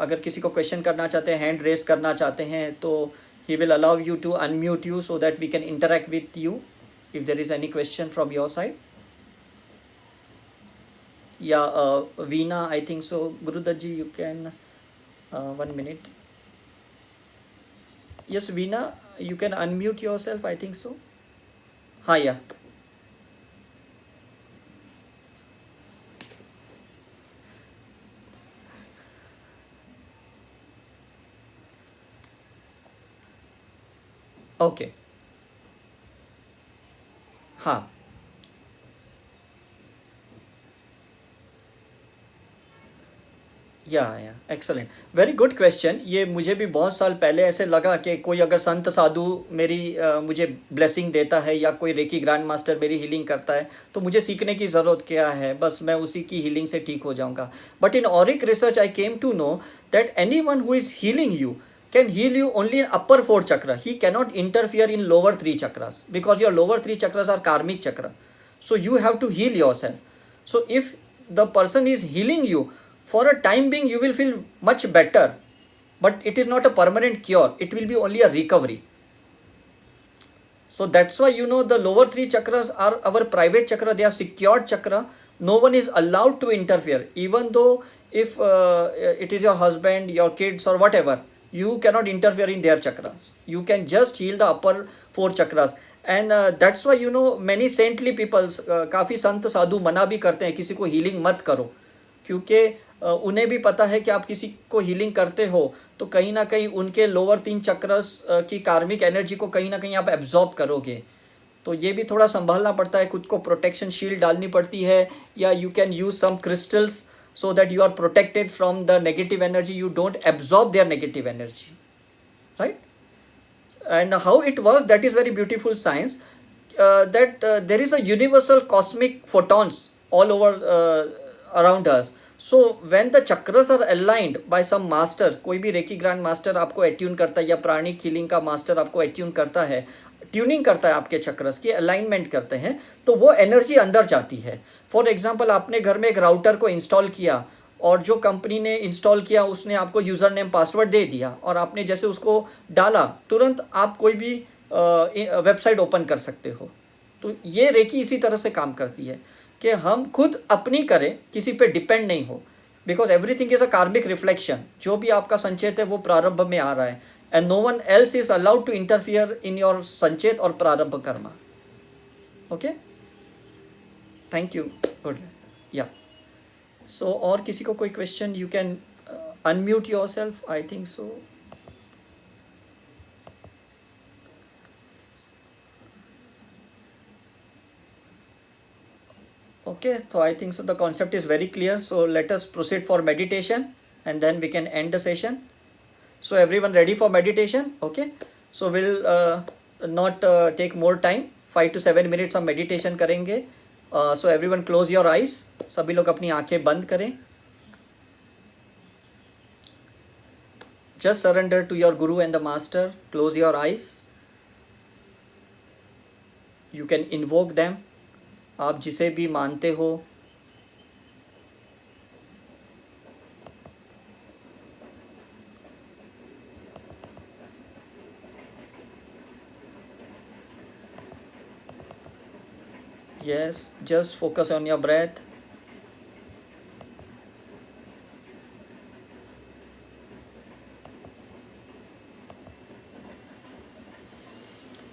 अगर किसी को क्वेश्चन करना चाहते हैं, हैंड रेस करना चाहते हैं, तो he will allow you to unmute you so that we can interact with you if there is any question from your side. Yeah Veena, I think so. Gurudatt ji, you can 1 minute. Yes Veena, you can unmute yourself, I think so. हाँ, yeah okay. हाँ, या excellent, very good question. ये मुझे भी बहुत साल पहले ऐसे लगा कि कोई अगर संत साधु मेरी मुझे ब्लेसिंग देता है या कोई रेकी ग्रैंड मास्टर मेरी हीलिंग करता है तो मुझे सीखने की ज़रूरत क्या है, बस मैं उसी की हीलिंग से ठीक हो जाऊंगा। But in auric research I came to know that any one who is healing you can heal you only in upper 4 chakra. He cannot interfere in lower 3 chakras because your lower 3 chakras are karmic chakra. So you have to heal yourself. So if the person is healing you, for a time being you will feel much better, but it is not a permanent cure. It will be only a recovery. So that's why the lower 3 chakras are our private chakra. They are secured chakra. No one is allowed to interfere, even though if it is your husband, your kids or whatever, you cannot interfere in their chakras. You can just heal the upper 4 chakras. And that's why many saintly people, काफ़ी संत साधु मना भी करते हैं किसी को healing मत करो, क्योंकि उन्हें भी पता है कि आप किसी को हीलिंग करते हो तो कहीं ना कहीं उनके लोअर 3 चक्रस की कार्मिक एनर्जी को कहीं ना कहीं आप एब्जॉर्ब करोगे। तो ये भी थोड़ा संभालना पड़ता है, खुद को प्रोटेक्शन शील्ड डालनी पड़ती है, या you can use some crystals so that you are protected from the negative energy, you don't absorb their negative energy, right? And how it works, that is very beautiful science, that there is a universal cosmic photons all over around us. So when the chakras are aligned by some master, कोई भी reiki grand master आपको attune करता है या pranic healing का master आपको attune करता है, ट्यूनिंग करता है, आपके चक्रस की अलाइनमेंट करते हैं, तो वो एनर्जी अंदर जाती है। फॉर एग्जांपल, आपने घर में एक राउटर को इंस्टॉल किया और जो कंपनी ने इंस्टॉल किया उसने आपको यूज़र नेम पासवर्ड दे दिया और आपने जैसे उसको डाला तुरंत आप कोई भी वेबसाइट ओपन कर सकते हो। तो ये रेकी इसी तरह से काम करती है कि हम खुद अपनी करें, किसी पे डिपेंड नहीं हो, बिकॉज एवरीथिंग इज अ कार्मिक रिफ्लेक्शन। जो भी आपका संचेत है वो प्रारंभ में आ रहा है, and no one else is allowed to interfere in your sanchit और प्रारंभ karma. Okay, thank you, good, yeah. So और किसी को कोई question, you can unmute yourself, I think so. Okay, so I think so the concept is very clear. So let us proceed for meditation and then we can end the session. So everyone ready for meditation? Okay, so we'll not take more time, 5 to 7 minutes of meditation करेंगे। So everyone close your eyes, सभी लोग अपनी आंखें बंद करें। Just surrender to your guru and the master. Close your eyes. You can invoke them. आप जिसे भी मानते हो Yes, just focus on your breath.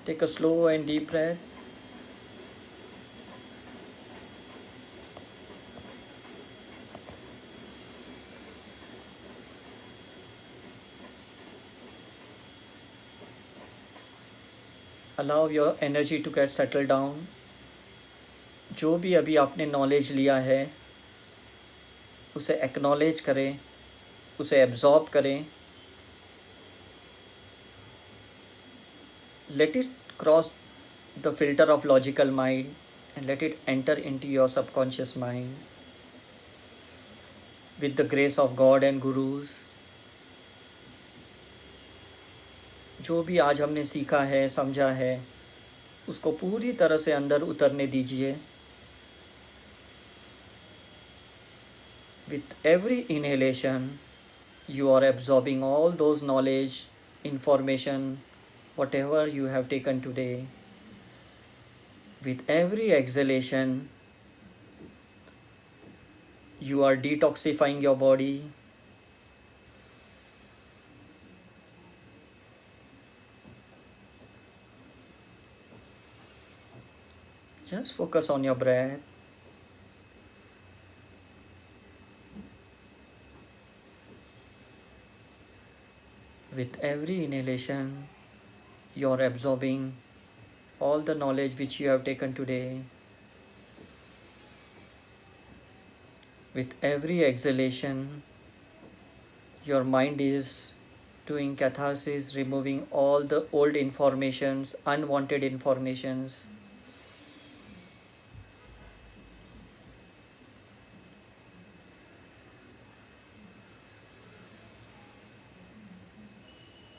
Take a slow and deep breath. Allow your energy to get settled down. जो भी अभी आपने knowledge लिया है उसे एक्नॉलेज करें, उसे एब्जॉर्ब करें. Let it cross the filter of logical mind and let it enter into your subconscious mind with the grace of God and Gurus. जो भी आज हमने सीखा है, समझा है, उसको पूरी तरह से अंदर उतरने दीजिए. With every inhalation, you are absorbing all those knowledge, information, whatever you have taken today. With every exhalation, you are detoxifying your body. Just focus on your breath. With every inhalation, you are absorbing all the knowledge which you have taken today. With every exhalation, your mind is doing catharsis, removing all the old informations, unwanted informations.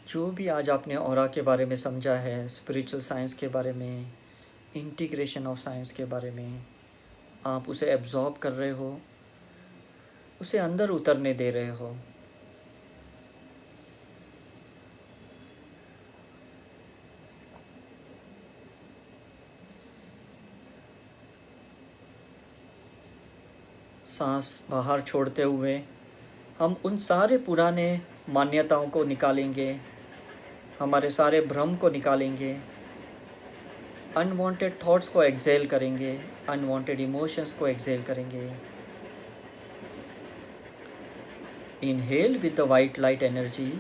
जो भी आज आपने aura के बारे में समझा है, spiritual science के बारे में, इंटीग्रेशन ऑफ साइंस के बारे में, आप उसे एब्जॉर्ब कर रहे हो, उसे अंदर उतरने दे रहे हो. सांस बाहर छोड़ते हुए हम उन सारे पुराने मान्यताओं को निकालेंगे, हमारे सारे भ्रम को निकालेंगे, अनवांटेड थॉट्स को एक्सेल करेंगे, अनवांटेड इमोशंस को एक्सेल करेंगे. Inhale with the white light energy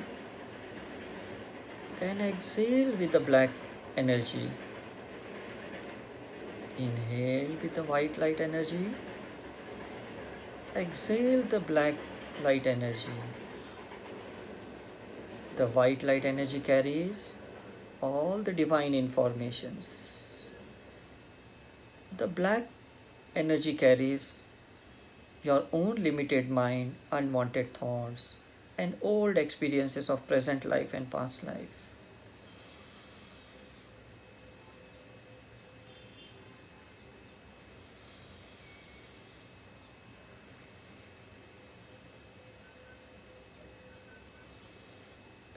and exhale with the black energy. Inhale with the white light energy, exhale the black light energy. The white light energy carries all the divine informations. The black energy carries your own limited mind, unwanted thoughts, and old experiences of present life and past life.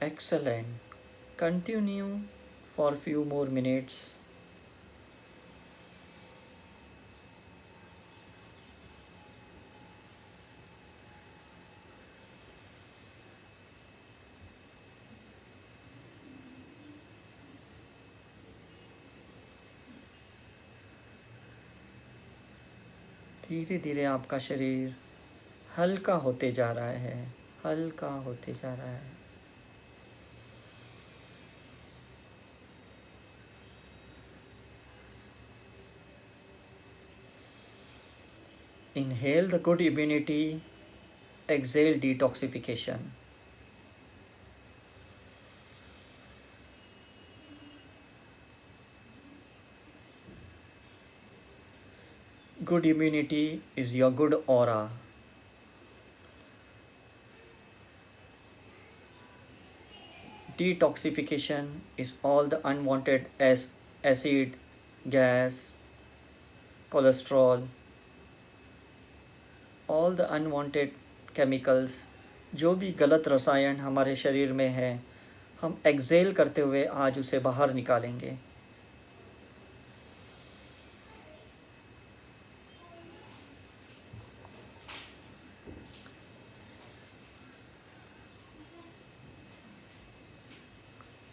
Excellent. Continue for few more minutes. धीरे धीरे आपका शरीर हल्का होते जा रहा है, हल्का होते जा रहा है. Inhale the good immunity, exhale detoxification. Good immunity is your good aura. Detoxification is all the unwanted acid, gas, cholesterol, all the unwanted chemicals, जो भी गलत रसायन हमारे शरीर में है, हम एक्सेल करते हुए आज उसे बाहर निकालेंगे.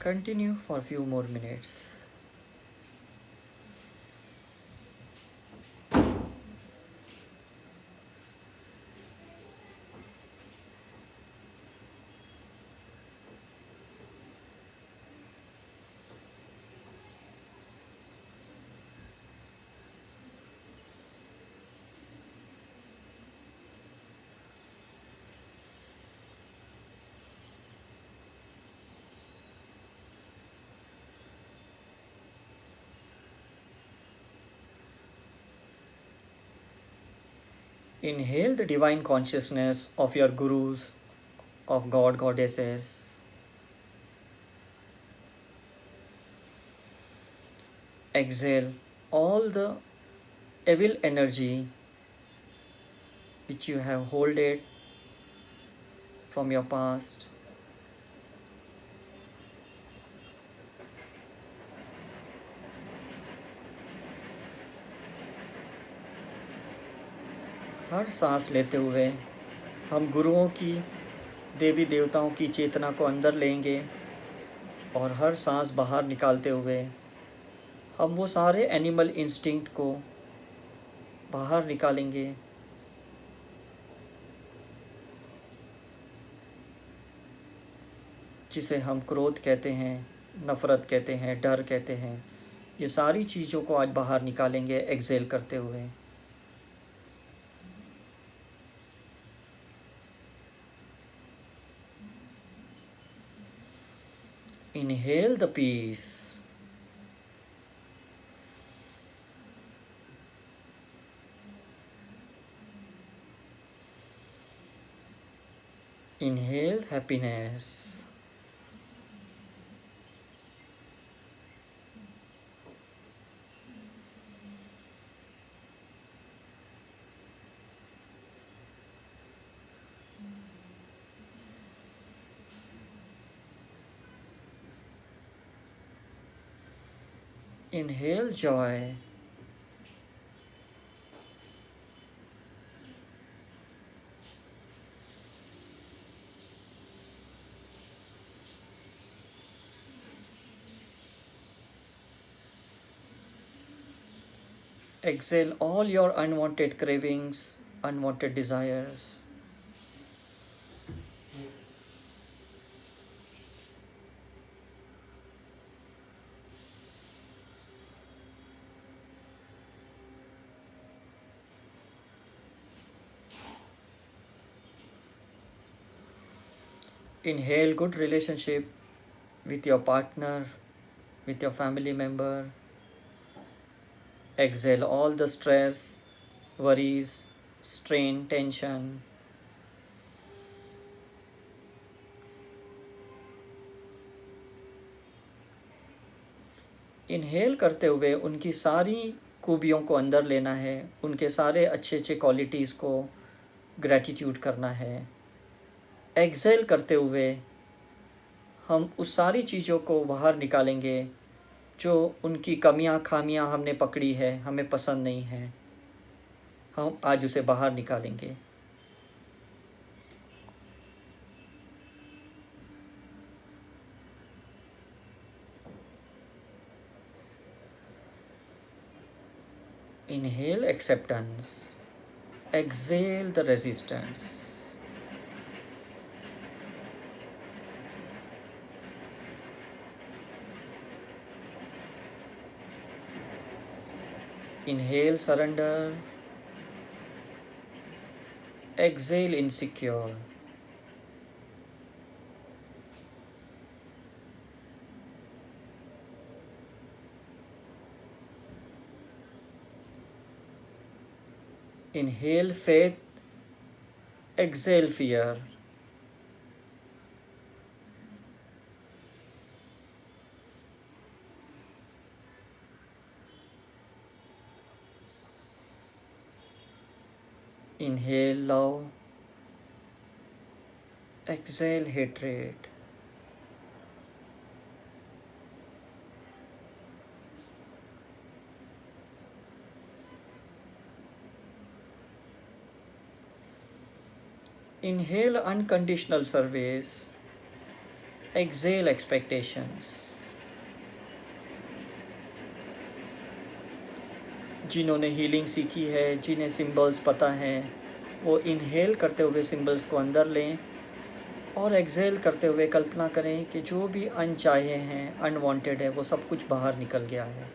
Continue for a few more minutes. Inhale the divine consciousness of your gurus, of God, goddesses. Exhale all the evil energy which you have holded from your past. हर सांस लेते हुए हम गुरुओं की, देवी देवताओं की चेतना को अंदर लेंगे और हर सांस बाहर निकालते हुए हम वो सारे एनिमल इंस्टिंक्ट को बाहर निकालेंगे। जिसे हम क्रोध कहते हैं, नफ़रत कहते हैं, डर कहते हैं, ये सारी चीज़ों को आज बाहर निकालेंगे एक्सेल करते हुए। Inhale the peace. Inhale happiness. Inhale joy. Exhale all your unwanted cravings, unwanted desires. Inhale good relationship with your partner, with your family member. Exhale all the stress, worries, strain, tension. Inhale करते हुए उनकी सारी खूबियों को अंदर लेना है, उनके सारे अच्छे अच्छे क्वालिटीज़ को ग्रैटिट्यूड करना है। एक्सेल करते हुए हम उस सारी चीज़ों को बाहर निकालेंगे जो उनकी कमियां खामियां हमने पकड़ी है, हमें पसंद नहीं है, हम आज उसे बाहर निकालेंगे। Inhale acceptance. Exhale the resistance. Inhale surrender. Exhale insecure. Inhale faith. Exhale fear. Inhale love. Exhale hatred. Inhale unconditional service. Exhale expectations. जिन्होंने हीलिंग सीखी है, जिन्हें सिंबल्स पता है, वो इनहेल करते हुए सिंबल्स को अंदर लें और एक्सहेल करते हुए कल्पना करें कि जो भी अनचाहे हैं, अनवांटेड है, वो सब कुछ बाहर निकल गया है।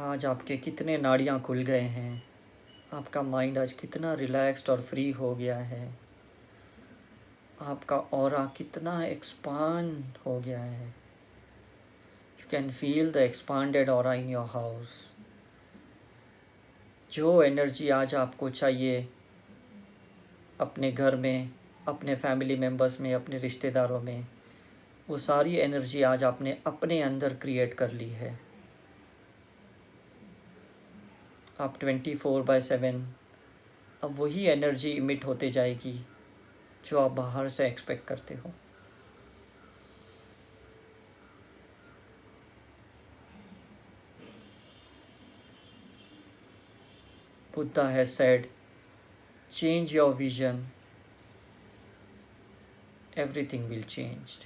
आज आपके कितने नाड़ियाँ खुल गए हैं, आपका माइंड आज कितना रिलैक्स्ड और फ्री हो गया है, आपका ऑरा कितना एक्सपांड हो गया है। You can feel the expanded aura in your house. जो एनर्जी आज आपको चाहिए अपने घर में, अपने फैमिली मेम्बर्स में, अपने रिश्तेदारों में, वो सारी एनर्जी आज आपने अपने अंदर क्रिएट कर ली है। आप 24/7 अब वही एनर्जी इमिट होते जाएगी जो आप बाहर से एक्सपेक्ट करते हो। Buddha has said, change your vision, everything will change.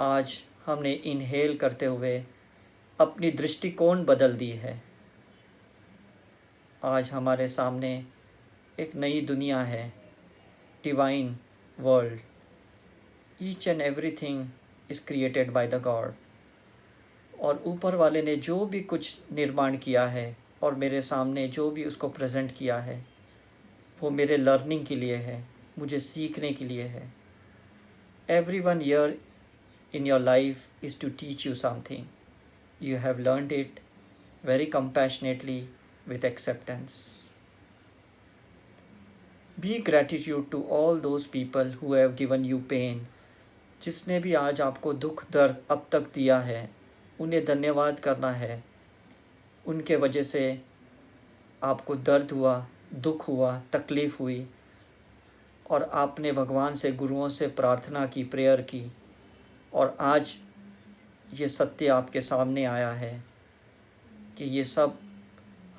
आज हमने इनहेल करते हुए अपनी दृष्टिकोण बदल दी है। आज हमारे सामने एक नई दुनिया है, divine world. Each and everything is created by the God. और ऊपर वाले ने जो भी कुछ निर्माण किया है और मेरे सामने जो भी उसको प्रेजेंट किया है, वो मेरे लर्निंग के लिए है, मुझे सीखने के लिए है। Everyone here in your life is to teach you something. You have learned it very compassionately with acceptance. Be gratitude to all those people who have given you pain. जिसने भी आज आपको दुख दर्द अब तक दिया है, उन्हें धन्यवाद करना है। उनके वजह से आपको दर्द हुआ, दुख हुआ, तकलीफ़ हुई और आपने भगवान से, गुरुओं से प्रार्थना की, प्रेयर की, और आज ये सत्य आपके सामने आया है कि ये सब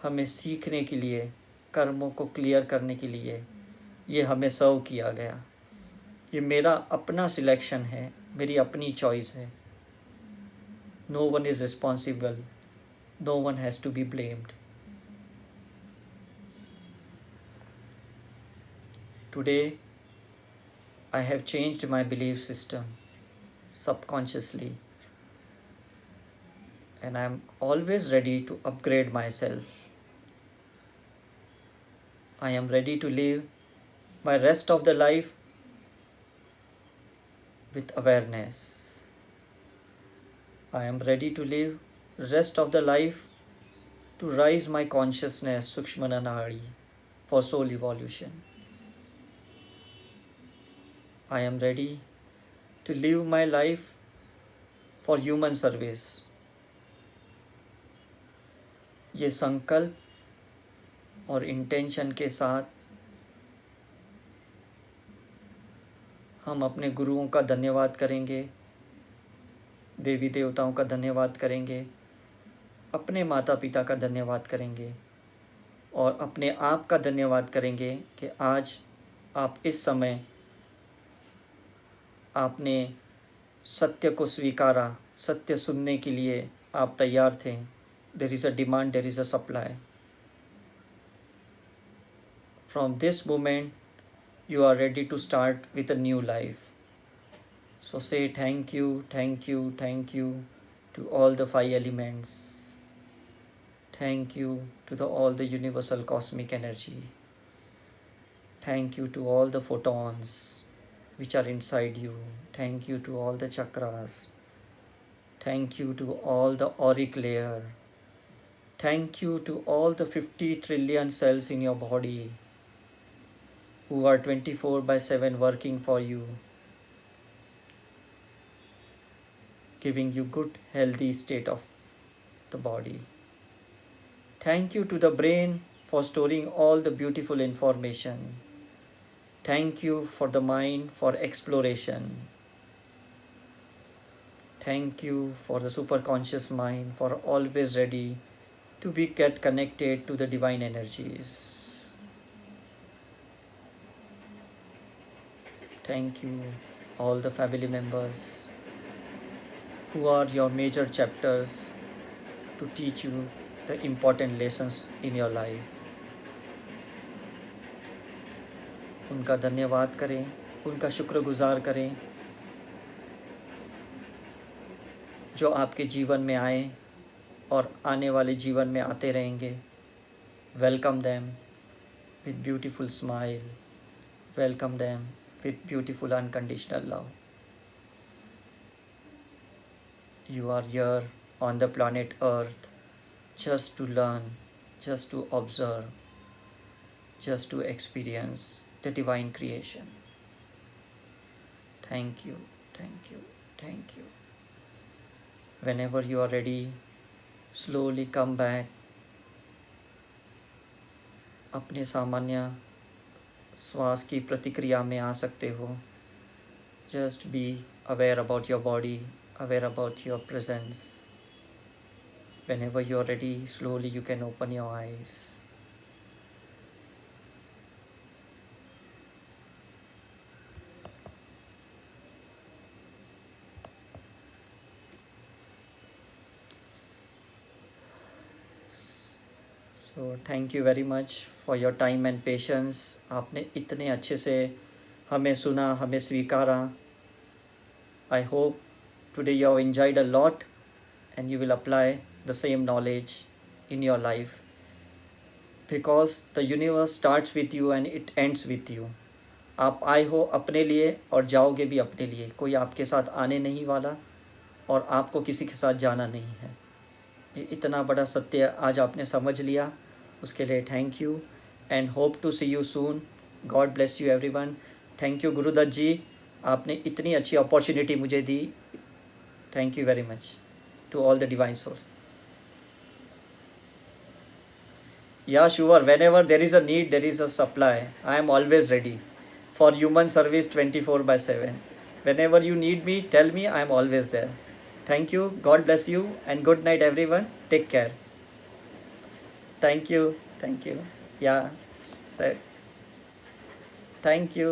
हमें सीखने के लिए, कर्मों को क्लियर करने के लिए ये हमें सर्व किया गया। ये मेरा अपना सिलेक्शन है, मेरी अपनी चॉइस है। No one is responsible, no one has to be blamed. Today I have changed my belief system subconsciously, and I am always ready to upgrade myself. I am ready to live my rest of the life with awareness. I am ready to live rest of the life to rise my consciousness Sukshmana Nadi for soul evolution. I am ready to live my life for human service. ये संकल्प और intention के साथ हम अपने गुरुओं का धन्यवाद करेंगे, देवी देवताओं का धन्यवाद करेंगे, अपने माता पिता का धन्यवाद करेंगे और अपने आप का धन्यवाद करेंगे कि आज आप इस समय आपने सत्य को स्वीकारा, सत्य सुनने के लिए आप तैयार थे। There is a demand, there is a supply. From this moment you are ready to start with a new life. So say thank you, thank you, thank you to all the 5 elements. Thank you to all the universal cosmic energy. Thank you to all the photons which are inside you. Thank you to all the chakras. Thank you to all the auric layer. Thank you to all the 50 trillion cells in your body who are 24/7 working for you, giving you good healthy state of the body. Thank you to the brain for storing all the beautiful information. Thank you for the mind for exploration. Thank you for the superconscious mind for always ready to be get connected to the divine energies. Thank you, all the family members who are your major chapters to teach you the important lessons in your life. उनका धन्यवाद करें, उनका शुक्रगुजार करें जो आपके जीवन में आए और आने वाले जीवन में आते रहेंगे. Welcome them with beautiful smile. Welcome them with beautiful unconditional love. You are here on the planet Earth just to learn, just to observe, just to experience the divine creation. Thank you, thank you, thank you. Whenever you are ready, slowly come back. अपने सामान्य श्वास की प्रतिक्रिया में आ सकते हो. Just be aware about your body, aware about your presence. Whenever you are ready, slowly you can open your eyes. So thank you very much for your time and patience. आपने इतने अच्छे से हमें सुना, हमें स्वीकारा. I hope today you have enjoyed a lot and you will apply the same knowledge in your life, because the universe starts with you and it ends with you. आप आए हो अपने लिए और जाओगे भी अपने लिए. कोई आपके साथ आने नहीं वाला और आपको किसी के साथ जाना नहीं है. ये इतना बड़ा सत्य आज आपने समझ लिया, उसके लिए thank you and hope to see you soon. God bless you everyone. Thank you Gurudatt ji, आपने इतनी अच्छी अपॉर्चुनिटी मुझे दी. Thank you very much to all the divine source. Yeah, sure. Whenever there is a need, there is a supply. I am always ready for human service 24/7. Whenever you need me, tell me, I am always there. Thank you. God bless you and good night, everyone. Take care. Thank you. Thank you. Yeah. Sir. Thank you.